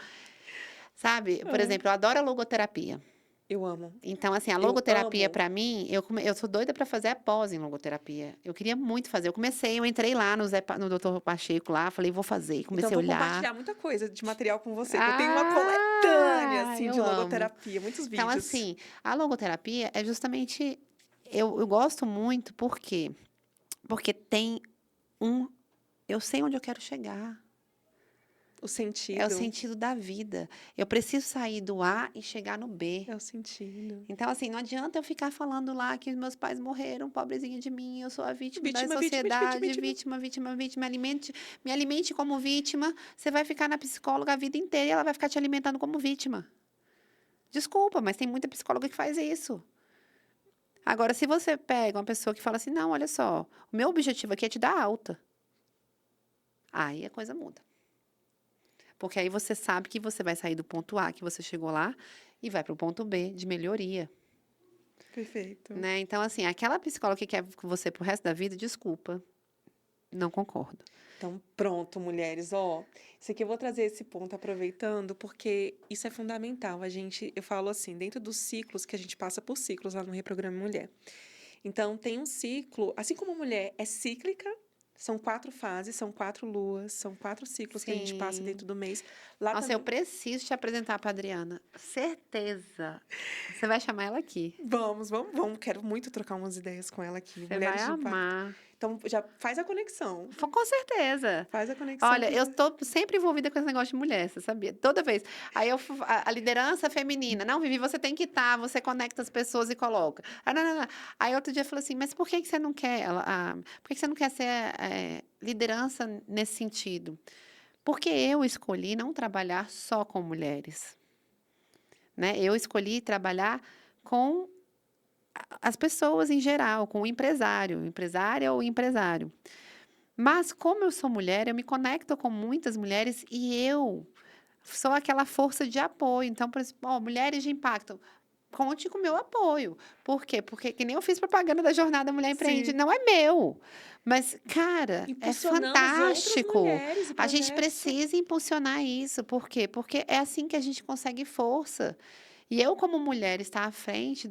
sabe, por exemplo, eu adoro a logoterapia. Eu amo. Então, assim, a Eu logoterapia, amo. para mim, eu sou doida para fazer a pós em logoterapia. Eu queria muito fazer. Eu entrei lá no Dr. Pacheco lá, falei, vou fazer. Então, Comecei a vou olhar. compartilhar muita coisa de material com você, que eu tenho uma coletânea, assim, de Eu amo. logoterapia, muitos vídeos. Então, assim, a logoterapia é justamente. Eu gosto muito, por quê? Porque tem eu sei onde eu quero chegar. O sentido. É o sentido da vida. Eu preciso sair do A e chegar no B. É o sentido. Então, assim, não adianta eu ficar falando lá que meus pais morreram, pobrezinha de mim, eu sou a vítima da Vítima, sociedade, vítima. vítima, me alimente como vítima. Você vai ficar na psicóloga a vida inteira e ela vai ficar te alimentando como vítima. Desculpa, mas tem muita psicóloga que faz isso. Agora, se você pega uma pessoa que fala assim, não, olha só, o meu objetivo aqui é te dar alta. Aí a coisa muda. Porque aí você sabe que você vai sair do ponto A, que você chegou lá, e vai para o ponto B, de melhoria. Perfeito. Né? Então, assim, aquela psicóloga que quer com você pro resto da vida, desculpa, não concordo. Então, pronto, mulheres, ó, isso aqui eu vou trazer esse ponto aproveitando, porque isso é fundamental. Eu falo assim, dentro dos ciclos, que a gente passa por ciclos lá no Reprograma Mulher. Então, tem um ciclo, assim como a mulher é cíclica, são 4 fases, são 4 luas, são 4 ciclos que a gente passa Sim. dentro do mês. Lá Nossa, também... eu preciso te apresentar para Adriana. Certeza. Você vai chamar ela aqui. Vamos. Quero muito trocar umas ideias com ela aqui. Você Mulheres vai de Impacto. amar. Então, já faz a conexão. Com certeza. Faz a conexão. Olha, eu estou sempre envolvida com esse negócio de mulher, você sabia? Toda vez. Aí a liderança feminina. Não, Vivi, você tem que estar, você conecta as pessoas e coloca. Não. Aí outro dia eu falei assim, mas por que você não quer? Por que você não quer ser liderança nesse sentido? Porque eu escolhi não trabalhar só com mulheres. Né? Eu escolhi trabalhar com as pessoas em geral, com o empresária ou empresário. Mas, como eu sou mulher, eu me conecto com muitas mulheres e eu sou aquela força de apoio. Então, por exemplo, mulheres de impacto, conte com o meu apoio. Por quê? Porque, que nem eu fiz propaganda da Jornada Mulher Empreende, Sim. não é meu. Mas, cara, é fantástico. A gente precisa impulsionar isso. Por quê? Porque é assim que a gente consegue força. E eu, como mulher, estar à frente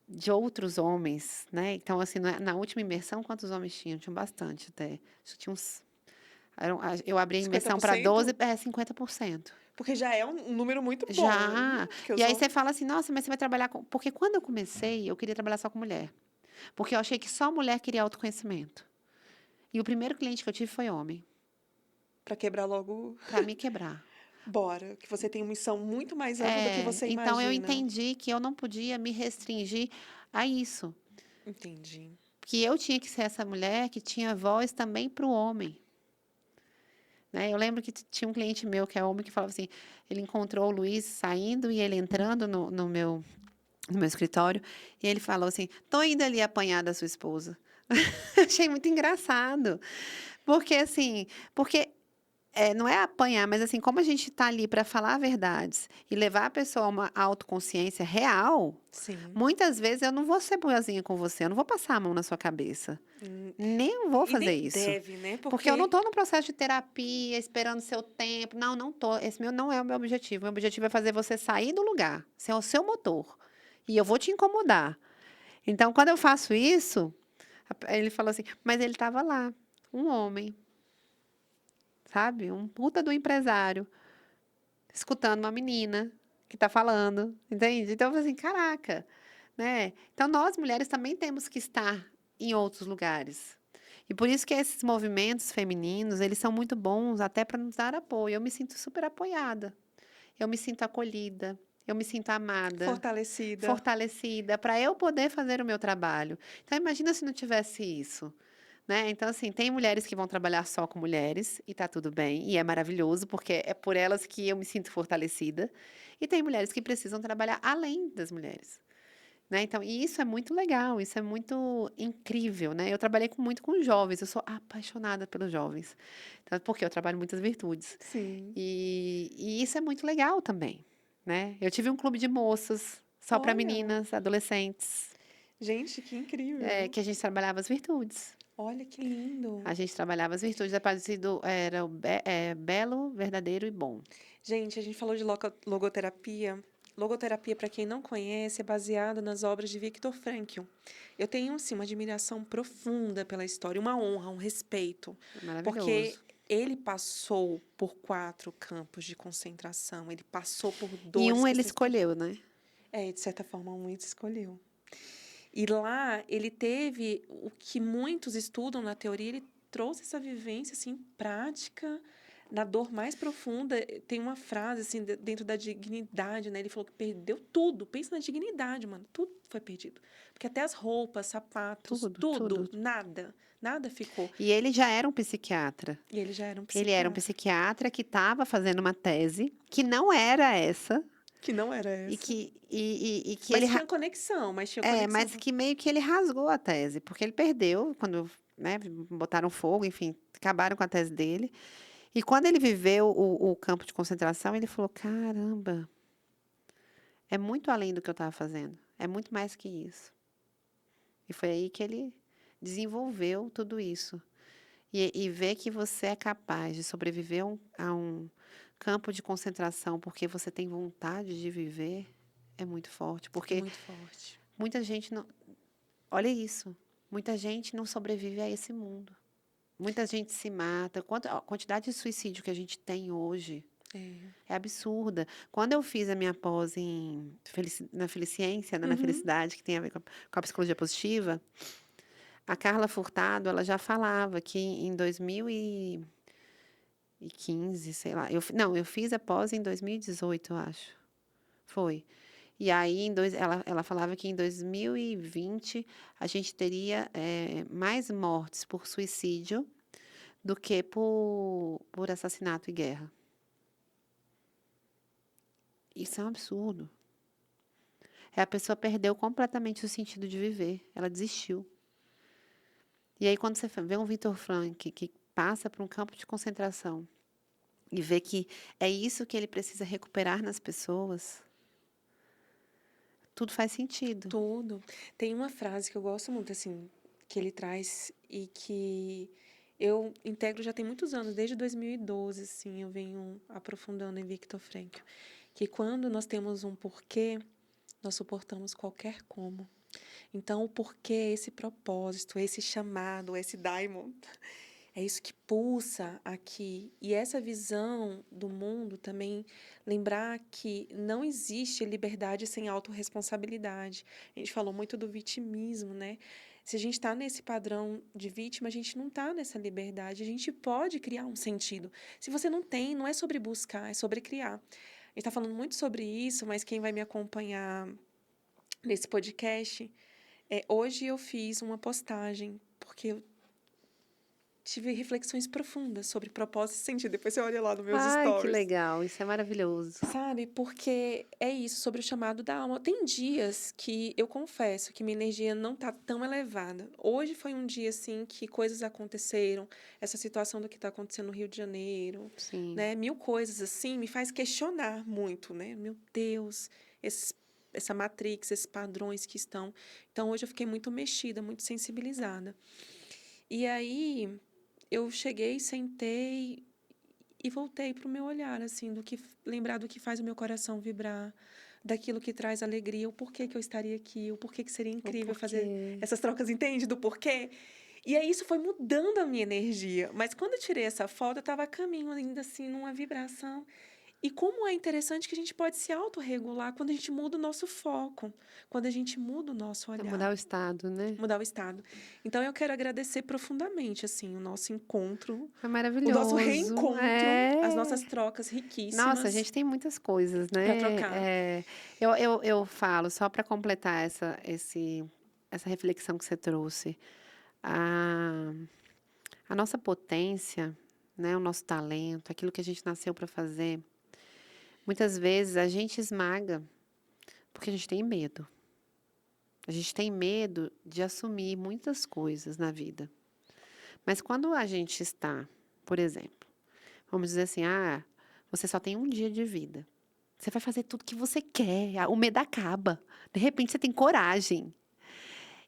de outros homens, né? Então, assim, na última imersão, quantos homens tinham? Tinham bastante até. Acho que tinha uns... Eu abri a imersão para 50%. Porque já é um número muito bom. Já. E aí você fala assim, nossa, mas você vai trabalhar com... Porque quando eu comecei, eu queria trabalhar só com mulher. Porque eu achei que só mulher queria autoconhecimento. E o primeiro cliente que eu tive foi homem. Para quebrar logo... Para me quebrar. Bora, que você tem uma missão muito mais ampla do que você imagina. Então, eu entendi que eu não podia me restringir a isso. Entendi. Que eu tinha que ser essa mulher que tinha voz também para o homem. Né? Eu lembro que tinha um cliente meu, que é homem, que falava assim, ele encontrou o Luiz saindo e ele entrando no meu escritório, e ele falou assim, tô indo ali apanhar da sua esposa. Achei muito engraçado. Porque assim, porque não é apanhar, mas assim, como a gente tá ali para falar verdades e levar a pessoa a uma autoconsciência real, Sim. muitas vezes eu não vou ser boazinha com você, eu não vou passar a mão na sua cabeça. Hum, Nem vou e fazer nem isso. deve, né? Porque eu não Porque tô no processo de terapia, esperando seu tempo. Não, não tô. Esse meu não é o meu objetivo. Meu objetivo é fazer você sair do lugar, ser o seu motor. E eu vou te incomodar. Então, quando eu faço isso, ele falou assim, mas ele estava lá, um homem, sabe? Um puta do empresário, escutando uma menina que tá falando, entende? Então, eu falei assim, caraca, né? Então, nós mulheres também temos que estar em outros lugares. E por isso que esses movimentos femininos, eles são muito bons até para nos dar apoio. Eu me sinto super apoiada. Eu me sinto acolhida. Eu me sinto amada, fortalecida. fortalecida, para eu poder fazer o meu trabalho. Então, imagina se não tivesse isso, né? Então, assim, tem mulheres que vão trabalhar só com mulheres e tá tudo bem, e é maravilhoso, porque é por elas que eu me sinto fortalecida. E tem mulheres que precisam trabalhar além das mulheres. Né? Então, e isso é muito legal, isso é muito incrível, né? Eu trabalhei muito com jovens, eu sou apaixonada pelos jovens, então, porque eu trabalho muitas virtudes. Sim. E isso é muito legal também, né? Eu tive um clube de moças, só para Olha, meninas, adolescentes, gente, que incrível. que a gente trabalhava as virtudes. Olha que lindo. A gente trabalhava as virtudes, a partir do, era o belo, verdadeiro e bom. Gente, a gente falou de logoterapia. Logoterapia, para quem não conhece, é baseada nas obras de Viktor Frankl. Eu tenho, assim, uma admiração profunda pela história, uma honra, um respeito, porque Maravilhoso. ele passou por 4 campos de concentração, ele passou por E dores um que ele você... escolheu, né? de certa forma, um ele escolheu. E lá ele teve o que muitos estudam na teoria, ele trouxe essa vivência assim prática, na dor mais profunda. Tem uma frase assim dentro da dignidade, né? Ele falou que perdeu tudo. Pensa na dignidade, mano. Tudo foi perdido. Porque até as roupas, sapatos, Tudo, tudo, tudo. nada ficou. E ele já era um psiquiatra. E ele já era um Ele era um psiquiatra, psiquiatra que estava fazendo uma tese que não era essa que não era e essa. que ele Mas tinha conexão, mas tinha conexão. mas que meio que ele rasgou a tese, porque ele perdeu quando, né, botaram fogo, enfim, acabaram com a tese dele. E quando ele viveu o campo de concentração, ele falou: caramba, é muito além do que eu estava fazendo, é muito mais que isso. E foi aí que ele desenvolveu tudo isso. E ver que você é capaz de sobreviver a um campo de concentração porque você tem vontade de viver é muito forte. É Porque muito forte. muita gente não. Olha isso. Muita gente não sobrevive a esse mundo. Muita gente se mata. A quantidade de suicídio que a gente tem hoje É. é absurda. Quando eu fiz a minha pós na Feliciência, né, na Uhum. felicidade, que tem a ver com a psicologia positiva, a Carla Furtado, ela já falava que em 2015, sei lá. Não, eu fiz a pós em 2018, eu acho. Foi. E aí, ela falava que em 2020 a gente teria mais mortes por suicídio do que por assassinato e guerra. Isso é um absurdo. A pessoa perdeu completamente o sentido de viver. Ela desistiu. E aí, quando você vê um Viktor Frankl que passa por um campo de concentração e vê que é isso que ele precisa recuperar nas pessoas, tudo faz sentido. Tudo. Tem uma frase que eu gosto muito, assim, que ele traz e que eu integro já tem muitos anos, desde 2012, assim, eu venho aprofundando em Viktor Frankl, que quando nós temos um porquê, nós suportamos qualquer como. Então, o porquê, esse propósito, esse chamado, esse daimon, é isso que pulsa aqui. E essa visão do mundo também, lembrar que não existe liberdade sem autorresponsabilidade. A gente falou muito do vitimismo, né? Se a gente está nesse padrão de vítima, a gente não está nessa liberdade. A gente pode criar um sentido. Se você não tem, não é sobre buscar, é sobre criar. A gente está falando muito sobre isso, mas quem vai me acompanhar nesse podcast, hoje eu fiz uma postagem, porque tive reflexões profundas sobre propósito e sentido. Depois você olha lá nos meus Ai, que stories. legal, isso é maravilhoso. Sabe, porque é isso, sobre o chamado da alma. Tem dias que eu confesso que minha energia não tá tão elevada. Hoje foi um dia, assim, que coisas aconteceram, essa situação do que tá acontecendo no Rio de Janeiro, Sim. né? Mil coisas, assim, me faz questionar muito, né? Meu Deus, essa matrix, esses padrões que estão. Então, hoje eu fiquei muito mexida, muito sensibilizada. E aí, eu cheguei, sentei e voltei para o meu olhar, assim, lembrar do que faz o meu coração vibrar, daquilo que traz alegria, o porquê que eu estaria aqui, o porquê que seria O incrível fazer porquê. essas trocas, entende? Do porquê. E aí isso foi mudando a minha energia. Mas quando eu tirei essa foto, eu estava a caminho ainda assim, numa vibração. E como é interessante que a gente pode se autorregular quando a gente muda o nosso foco, quando a gente muda o nosso É olhar, mudar o estado, né? mudar o estado. Então eu quero agradecer profundamente assim o nosso encontro, Foi o nosso maravilhoso. reencontro, as É. nossas trocas Nossa, a riquíssimas gente tem muitas coisas, para né? trocar. Eu falo, só para completar essa reflexão que você trouxe, a, a nossa potência, né? O nosso talento, aquilo que a gente nasceu para fazer, muitas vezes a gente esmaga porque a gente tem medo. A gente tem medo de assumir muitas coisas na vida. Mas quando a gente está, por exemplo, vamos dizer assim, você só tem um dia de vida. Você vai fazer tudo que você quer, o medo acaba. De repente você tem coragem.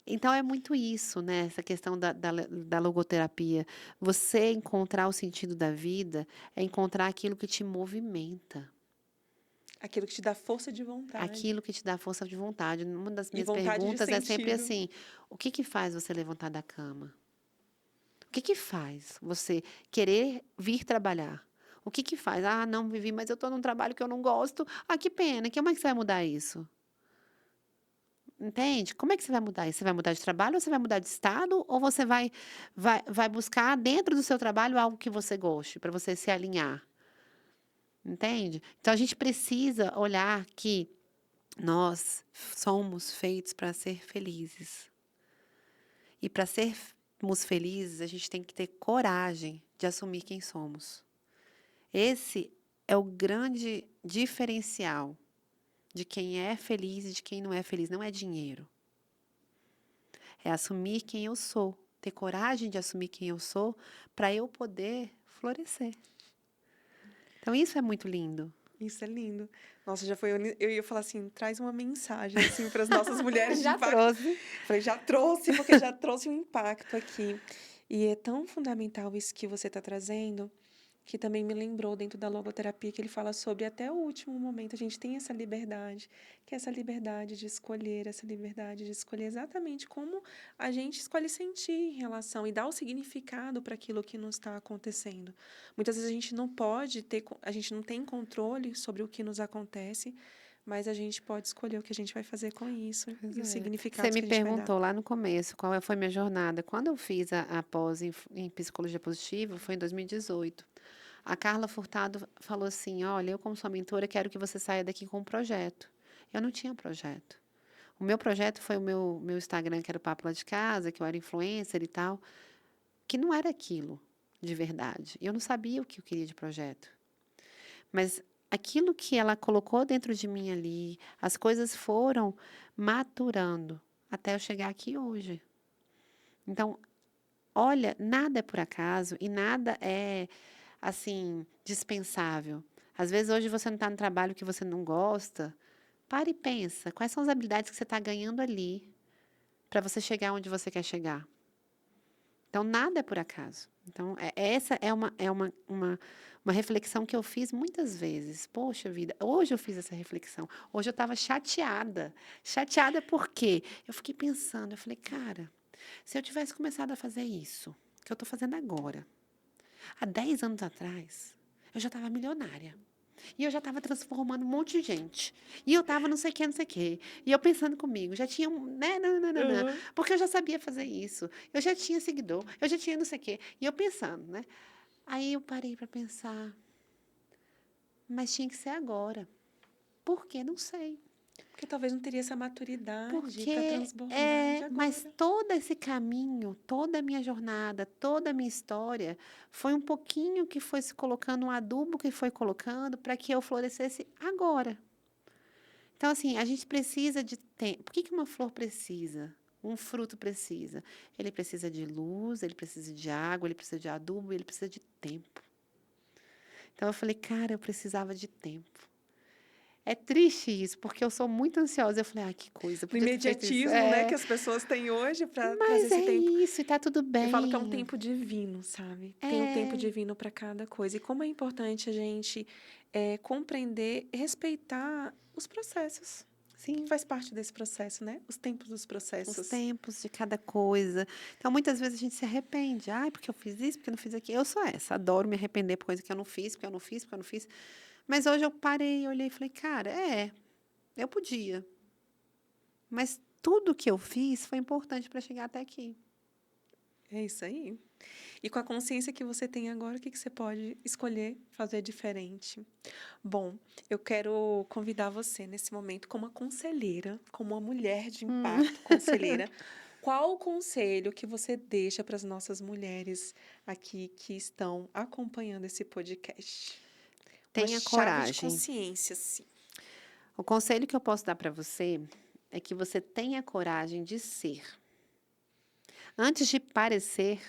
Então é muito isso, né? Essa questão da logoterapia. Você encontrar o sentido da vida é encontrar aquilo que te movimenta, Aquilo que te dá força de vontade aquilo que te dá força de vontade. Uma das e minhas vontade de perguntas é sempre sentido. assim: o que que faz você levantar da cama? O que que faz você querer vir trabalhar? O que que faz? Ah, não, Vivi, mas eu estou num trabalho que eu não gosto. Ah, que pena. Como é que você vai mudar isso? Entende? Como é que você vai mudar isso? Você vai mudar de trabalho ou você vai mudar de estado? Ou você vai buscar dentro do seu trabalho algo que você goste, para você se alinhar? Entende? Então, a gente precisa olhar que nós somos feitos para ser felizes. E para sermos felizes, a gente tem que ter coragem de assumir quem somos. Esse é o grande diferencial de quem é feliz e de quem não é feliz. Não é dinheiro. É assumir quem eu sou. Ter coragem de assumir quem eu sou para eu poder florescer. Então, isso é muito lindo. Isso é lindo. Nossa, já foi. Eu ia falar assim, traz uma mensagem assim para as nossas mulheres de Já impacto. trouxe. Falei, já trouxe, porque já trouxe um impacto aqui. E é tão fundamental isso que você está trazendo, que também me lembrou dentro da logoterapia que ele fala sobre até o último momento a gente tem essa liberdade, que é essa liberdade de escolher, essa liberdade de escolher exatamente como a gente escolhe sentir em relação e dar o significado para aquilo que nos está acontecendo. Muitas vezes a gente não pode ter, a gente não tem controle sobre o que nos acontece, mas a gente pode escolher o que a gente vai fazer com isso Pois e os é. Você significados me que a gente vai dar. perguntou lá no começo qual foi minha jornada. Quando eu fiz a pós em psicologia positiva, foi em 2018. A Carla Furtado falou assim: olha, eu, como sua mentora, quero que você saia daqui com um projeto. Eu não tinha projeto. O meu projeto foi o meu Instagram, que era o Papo Lá de Casa, que eu era influencer e tal, que não era aquilo de verdade. Eu não sabia o que eu queria de projeto. Mas aquilo que ela colocou dentro de mim ali, as coisas foram maturando até eu chegar aqui hoje. Então, olha, nada é por acaso e nada é, assim, dispensável. Às vezes, hoje você não está no trabalho que você não gosta. Para e pensa, quais são as habilidades que você está ganhando ali para você chegar onde você quer chegar. Então, nada é por acaso. Então, essa é uma reflexão que eu fiz muitas vezes. Poxa vida, hoje eu fiz essa reflexão. Hoje eu estava chateada. Chateada por quê? Eu fiquei pensando, eu falei, cara, se eu tivesse começado a fazer isso, que eu estou fazendo agora, há 10 anos atrás, eu já estava milionária. E eu já estava transformando um monte de gente. E eu estava não sei o que, não sei o que. E eu pensando comigo, já tinha, né, não, Uhum. porque eu já sabia fazer isso. Eu já tinha seguidor, eu já tinha não sei o quê. E eu pensando, né? Aí eu parei para pensar, mas tinha que ser agora. Por quê? Não sei. Porque talvez não teria essa maturidade para Porque transbordar de mas agora. todo esse caminho, toda a minha jornada, toda a minha história, foi um pouquinho que foi se colocando, um adubo que foi colocando para que eu florescesse agora. Então, assim, a gente precisa de tempo. Por que que uma flor precisa? Um fruto precisa. Ele precisa de luz, ele precisa de água, ele precisa de adubo, ele precisa de tempo. Então, eu falei, cara, eu precisava de tempo. É triste isso, porque eu sou muito ansiosa. Eu falei, ah, que coisa, eu No podia ter feito isso. imediatismo, né, que as pessoas têm hoje para trazer Mas esse é tempo. isso, e tá tudo Eu falo que é um bem. tempo divino, sabe? Tem um tempo É, divino para cada coisa. E como é importante a gente compreender e respeitar os processos. Que sim, faz parte desse processo, né? Os tempos dos os processos. tempos de cada coisa. Então, muitas vezes a gente se arrepende. Ai, porque eu fiz isso, porque eu não fiz aquilo. Eu sou essa, adoro me arrepender por coisa que eu não fiz, porque eu não fiz, porque eu não fiz. Mas hoje eu parei, olhei e falei, cara, eu podia. Mas tudo que eu fiz foi importante para chegar até aqui. É isso aí. E com a consciência que você tem agora, o que que você pode escolher fazer diferente? Bom, eu quero convidar você nesse momento como uma conselheira, como uma mulher de Hum. impacto, conselheira. Qual o conselho que você deixa para as nossas mulheres aqui que estão acompanhando esse podcast? Uma Tenha chave de coragem. consciência, sim. O conselho que eu posso dar para você é que você tenha coragem de ser. Antes de parecer,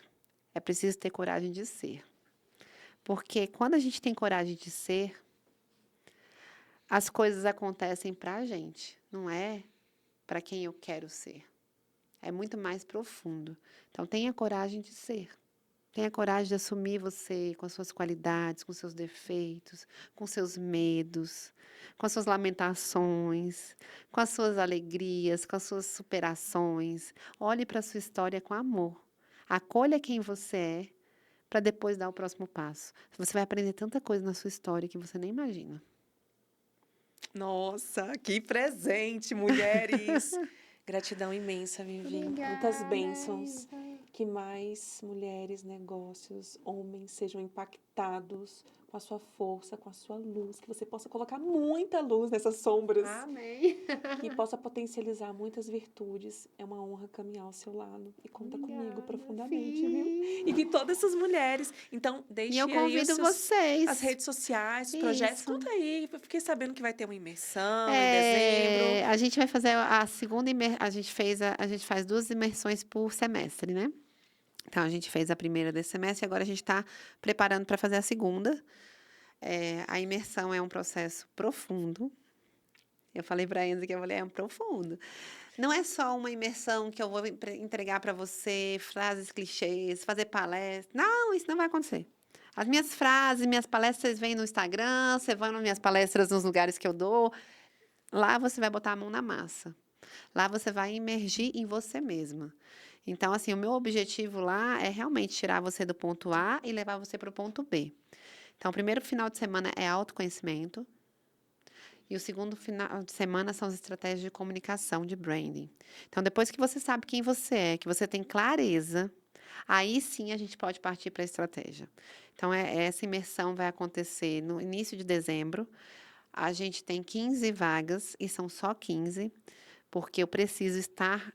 é preciso ter coragem de ser. Porque quando a gente tem coragem de ser, as coisas acontecem para a gente, não é para quem eu quero ser. É muito mais profundo. Então, tenha coragem de ser. Tenha coragem de assumir você com as suas qualidades, com seus defeitos, com seus medos, com as suas lamentações, com as suas alegrias, com as suas superações. Olhe para a sua história com amor. Acolha quem você é para depois dar o próximo passo. Você vai aprender tanta coisa na sua história que você nem imagina. Nossa, que presente, mulheres! Gratidão imensa, Vivi. Muitas Obrigada, bênçãos. Isa. Que mais mulheres, negócios, homens sejam impactados com a sua força, com a sua luz. Que você possa colocar muita luz nessas sombras. Amém. Que possa potencializar muitas virtudes. É uma honra caminhar ao seu lado. E conta comigo Obrigada, profundamente, viu? E sim. que todas essas mulheres. Então, E eu deixe aí convido as vocês. redes sociais, os projetos. Isso. Conta aí. Eu fiquei sabendo que vai ter uma imersão em dezembro. A gente vai fazer a segunda a gente faz 2 imersões por semestre, né? Então a gente fez a primeira desse semestre e agora a gente está preparando para fazer a segunda. A imersão é um processo profundo. Eu falei para a Enza que eu falei, é um profundo. Não é só uma imersão que eu vou entregar para você, frases clichês, fazer palestra. Não, isso não vai acontecer. As minhas frases, minhas palestras, vocês veem no Instagram, você vai nas minhas palestras nos lugares que eu dou. Lá você vai botar a mão na massa. Lá você vai imergir em você mesma. Então, assim, o meu objetivo lá é realmente tirar você do ponto A e levar você para o ponto B. Então, o primeiro final de semana é autoconhecimento. E o segundo final de semana são as estratégias de comunicação, de branding. Então, depois que você sabe quem você é, que você tem clareza, aí sim a gente pode partir para a estratégia. Então, essa imersão vai acontecer no início de dezembro. A gente tem 15 vagas e são só 15, porque eu preciso estar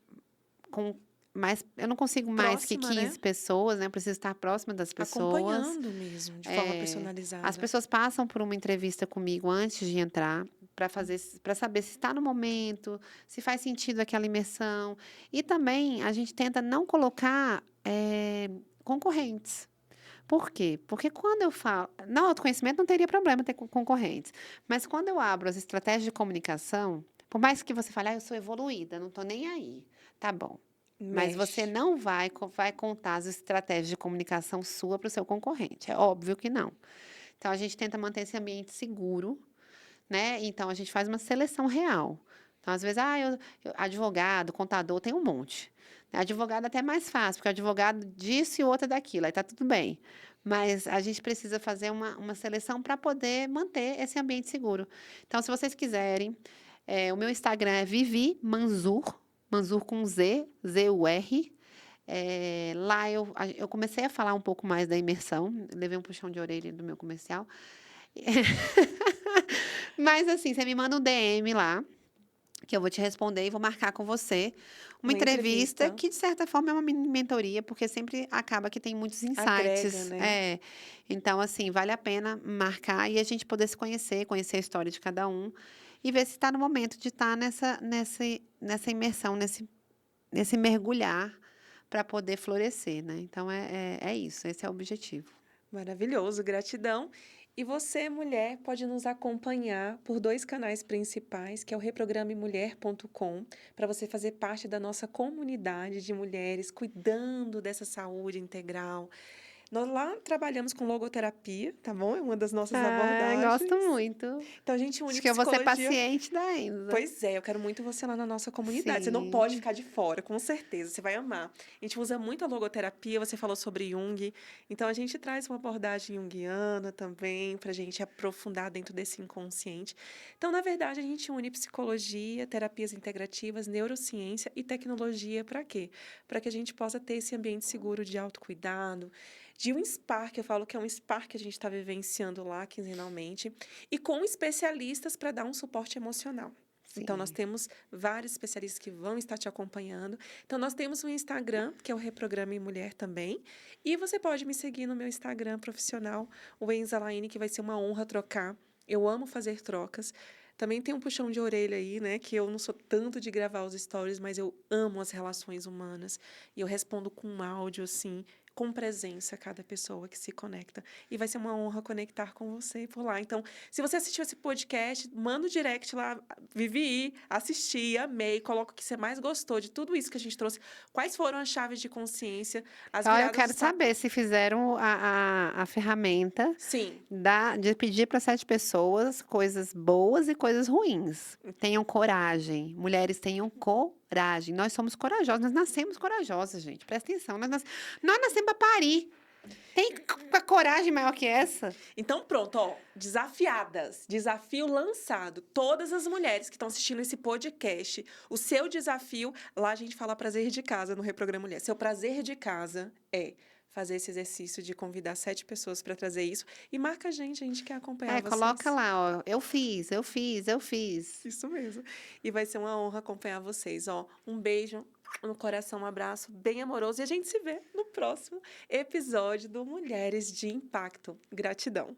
com mais. Eu não consigo mais que Próxima, 15 né? pessoas, né? Eu preciso estar próxima das pessoas. Acompanhando mesmo, de forma As personalizada. pessoas passam por uma entrevista comigo antes de entrar para saber se está no momento, se faz sentido aquela imersão. E também a gente tenta não colocar concorrentes. Por quê? Porque quando eu falo. No autoconhecimento não teria problema ter concorrentes. Mas quando eu abro as estratégias de comunicação, por mais que você fale, eu sou evoluída, não estou nem aí. Tá bom. Mas você Mexe. não vai contar as estratégias de comunicação sua para o seu concorrente. É óbvio que não. Então, a gente tenta manter esse ambiente seguro, né? Então, a gente faz uma seleção real. Então, às vezes, advogado, contador, tem um monte. Advogado até é mais fácil, porque o advogado disse e outra daquilo, aí tá tudo bem. Mas a gente precisa fazer uma seleção para poder manter esse ambiente seguro. Então, se vocês quiserem, o meu Instagram é Vivi Manzur, Manzur com Z, Z-U-R. Lá eu comecei a falar um pouco mais da imersão, levei um puxão de orelha do meu comercial. Mas assim, você me manda um DM lá, que eu vou te responder e vou marcar com você uma Uma entrevista entrevista. que, de certa forma, é uma mini mentoria, porque sempre acaba que tem muitos Agrega, insights. né? É. Então, assim, vale a pena marcar e a gente poder se conhecer, conhecer a história de cada um e ver se está no momento de estar nessa imersão, nesse mergulhar para poder florescer, né? Então, é isso, esse é o objetivo. Maravilhoso, gratidão. E você, mulher, pode nos acompanhar por dois canais principais, que é o reprogramemulher.com, para você fazer parte da nossa comunidade de mulheres cuidando dessa saúde integral. Nós lá trabalhamos com logoterapia, tá bom? É uma das nossas Ah, gosto abordagens. muito. Então a gente une Acho que eu vou ser psicologia. paciente da Enza. Pois é, eu quero muito você lá na nossa comunidade. Você não pode Sim. ficar de fora, com certeza. Você vai amar. A gente usa muito a logoterapia, você falou sobre Jung. Então, a gente traz uma abordagem junguiana também, para a gente aprofundar dentro desse inconsciente. Então, na verdade, a gente une psicologia, terapias integrativas, neurociência e tecnologia para quê? Para que a gente possa ter esse ambiente seguro de autocuidado, de um spa, que eu falo que é um spa que a gente está vivenciando lá quinzenalmente, e com especialistas para dar um suporte emocional. Então, nós Sim. temos vários especialistas que vão estar te acompanhando. Então, nós temos um Instagram, que é o Reprograme Mulher também. E você pode me seguir no meu Instagram profissional, o Enza Laine, que vai ser uma honra trocar. Eu amo fazer trocas. Também tem um puxão de orelha aí, né? Que eu não sou tanto de gravar os stories, mas eu amo as relações humanas. E eu respondo com um áudio, assim, com presença a cada pessoa que se conecta. E vai ser uma honra conectar com você por lá. Então, se você assistiu esse podcast, manda o direct lá, Vivi, assisti, amei, coloca o que você mais gostou de tudo isso que a gente trouxe. Quais foram as chaves de consciência, as Ó, eu viradas quero de saber se fizeram a ferramenta Sim. de pedir para 7 pessoas coisas boas e coisas ruins. Tenham coragem. Mulheres, tenham coragem. Nós somos corajosas, nós nascemos corajosas, gente. Presta atenção. Nós nascemos para parir. Tem coragem maior que essa? Então, pronto, ó, desafiadas. Desafio lançado. Todas as mulheres que estão assistindo esse podcast, o seu desafio, lá a gente fala prazer de casa no Reprograma Mulher. Seu prazer de casa é fazer esse exercício de convidar 7 pessoas para trazer isso e marca a gente quer acompanhar Coloca vocês. lá, ó. Eu fiz, eu fiz, eu fiz. Isso mesmo. E vai ser uma honra acompanhar vocês, ó. Um beijo no coração, um abraço bem amoroso e a gente se vê no próximo episódio do Mulheres de Impacto. Gratidão.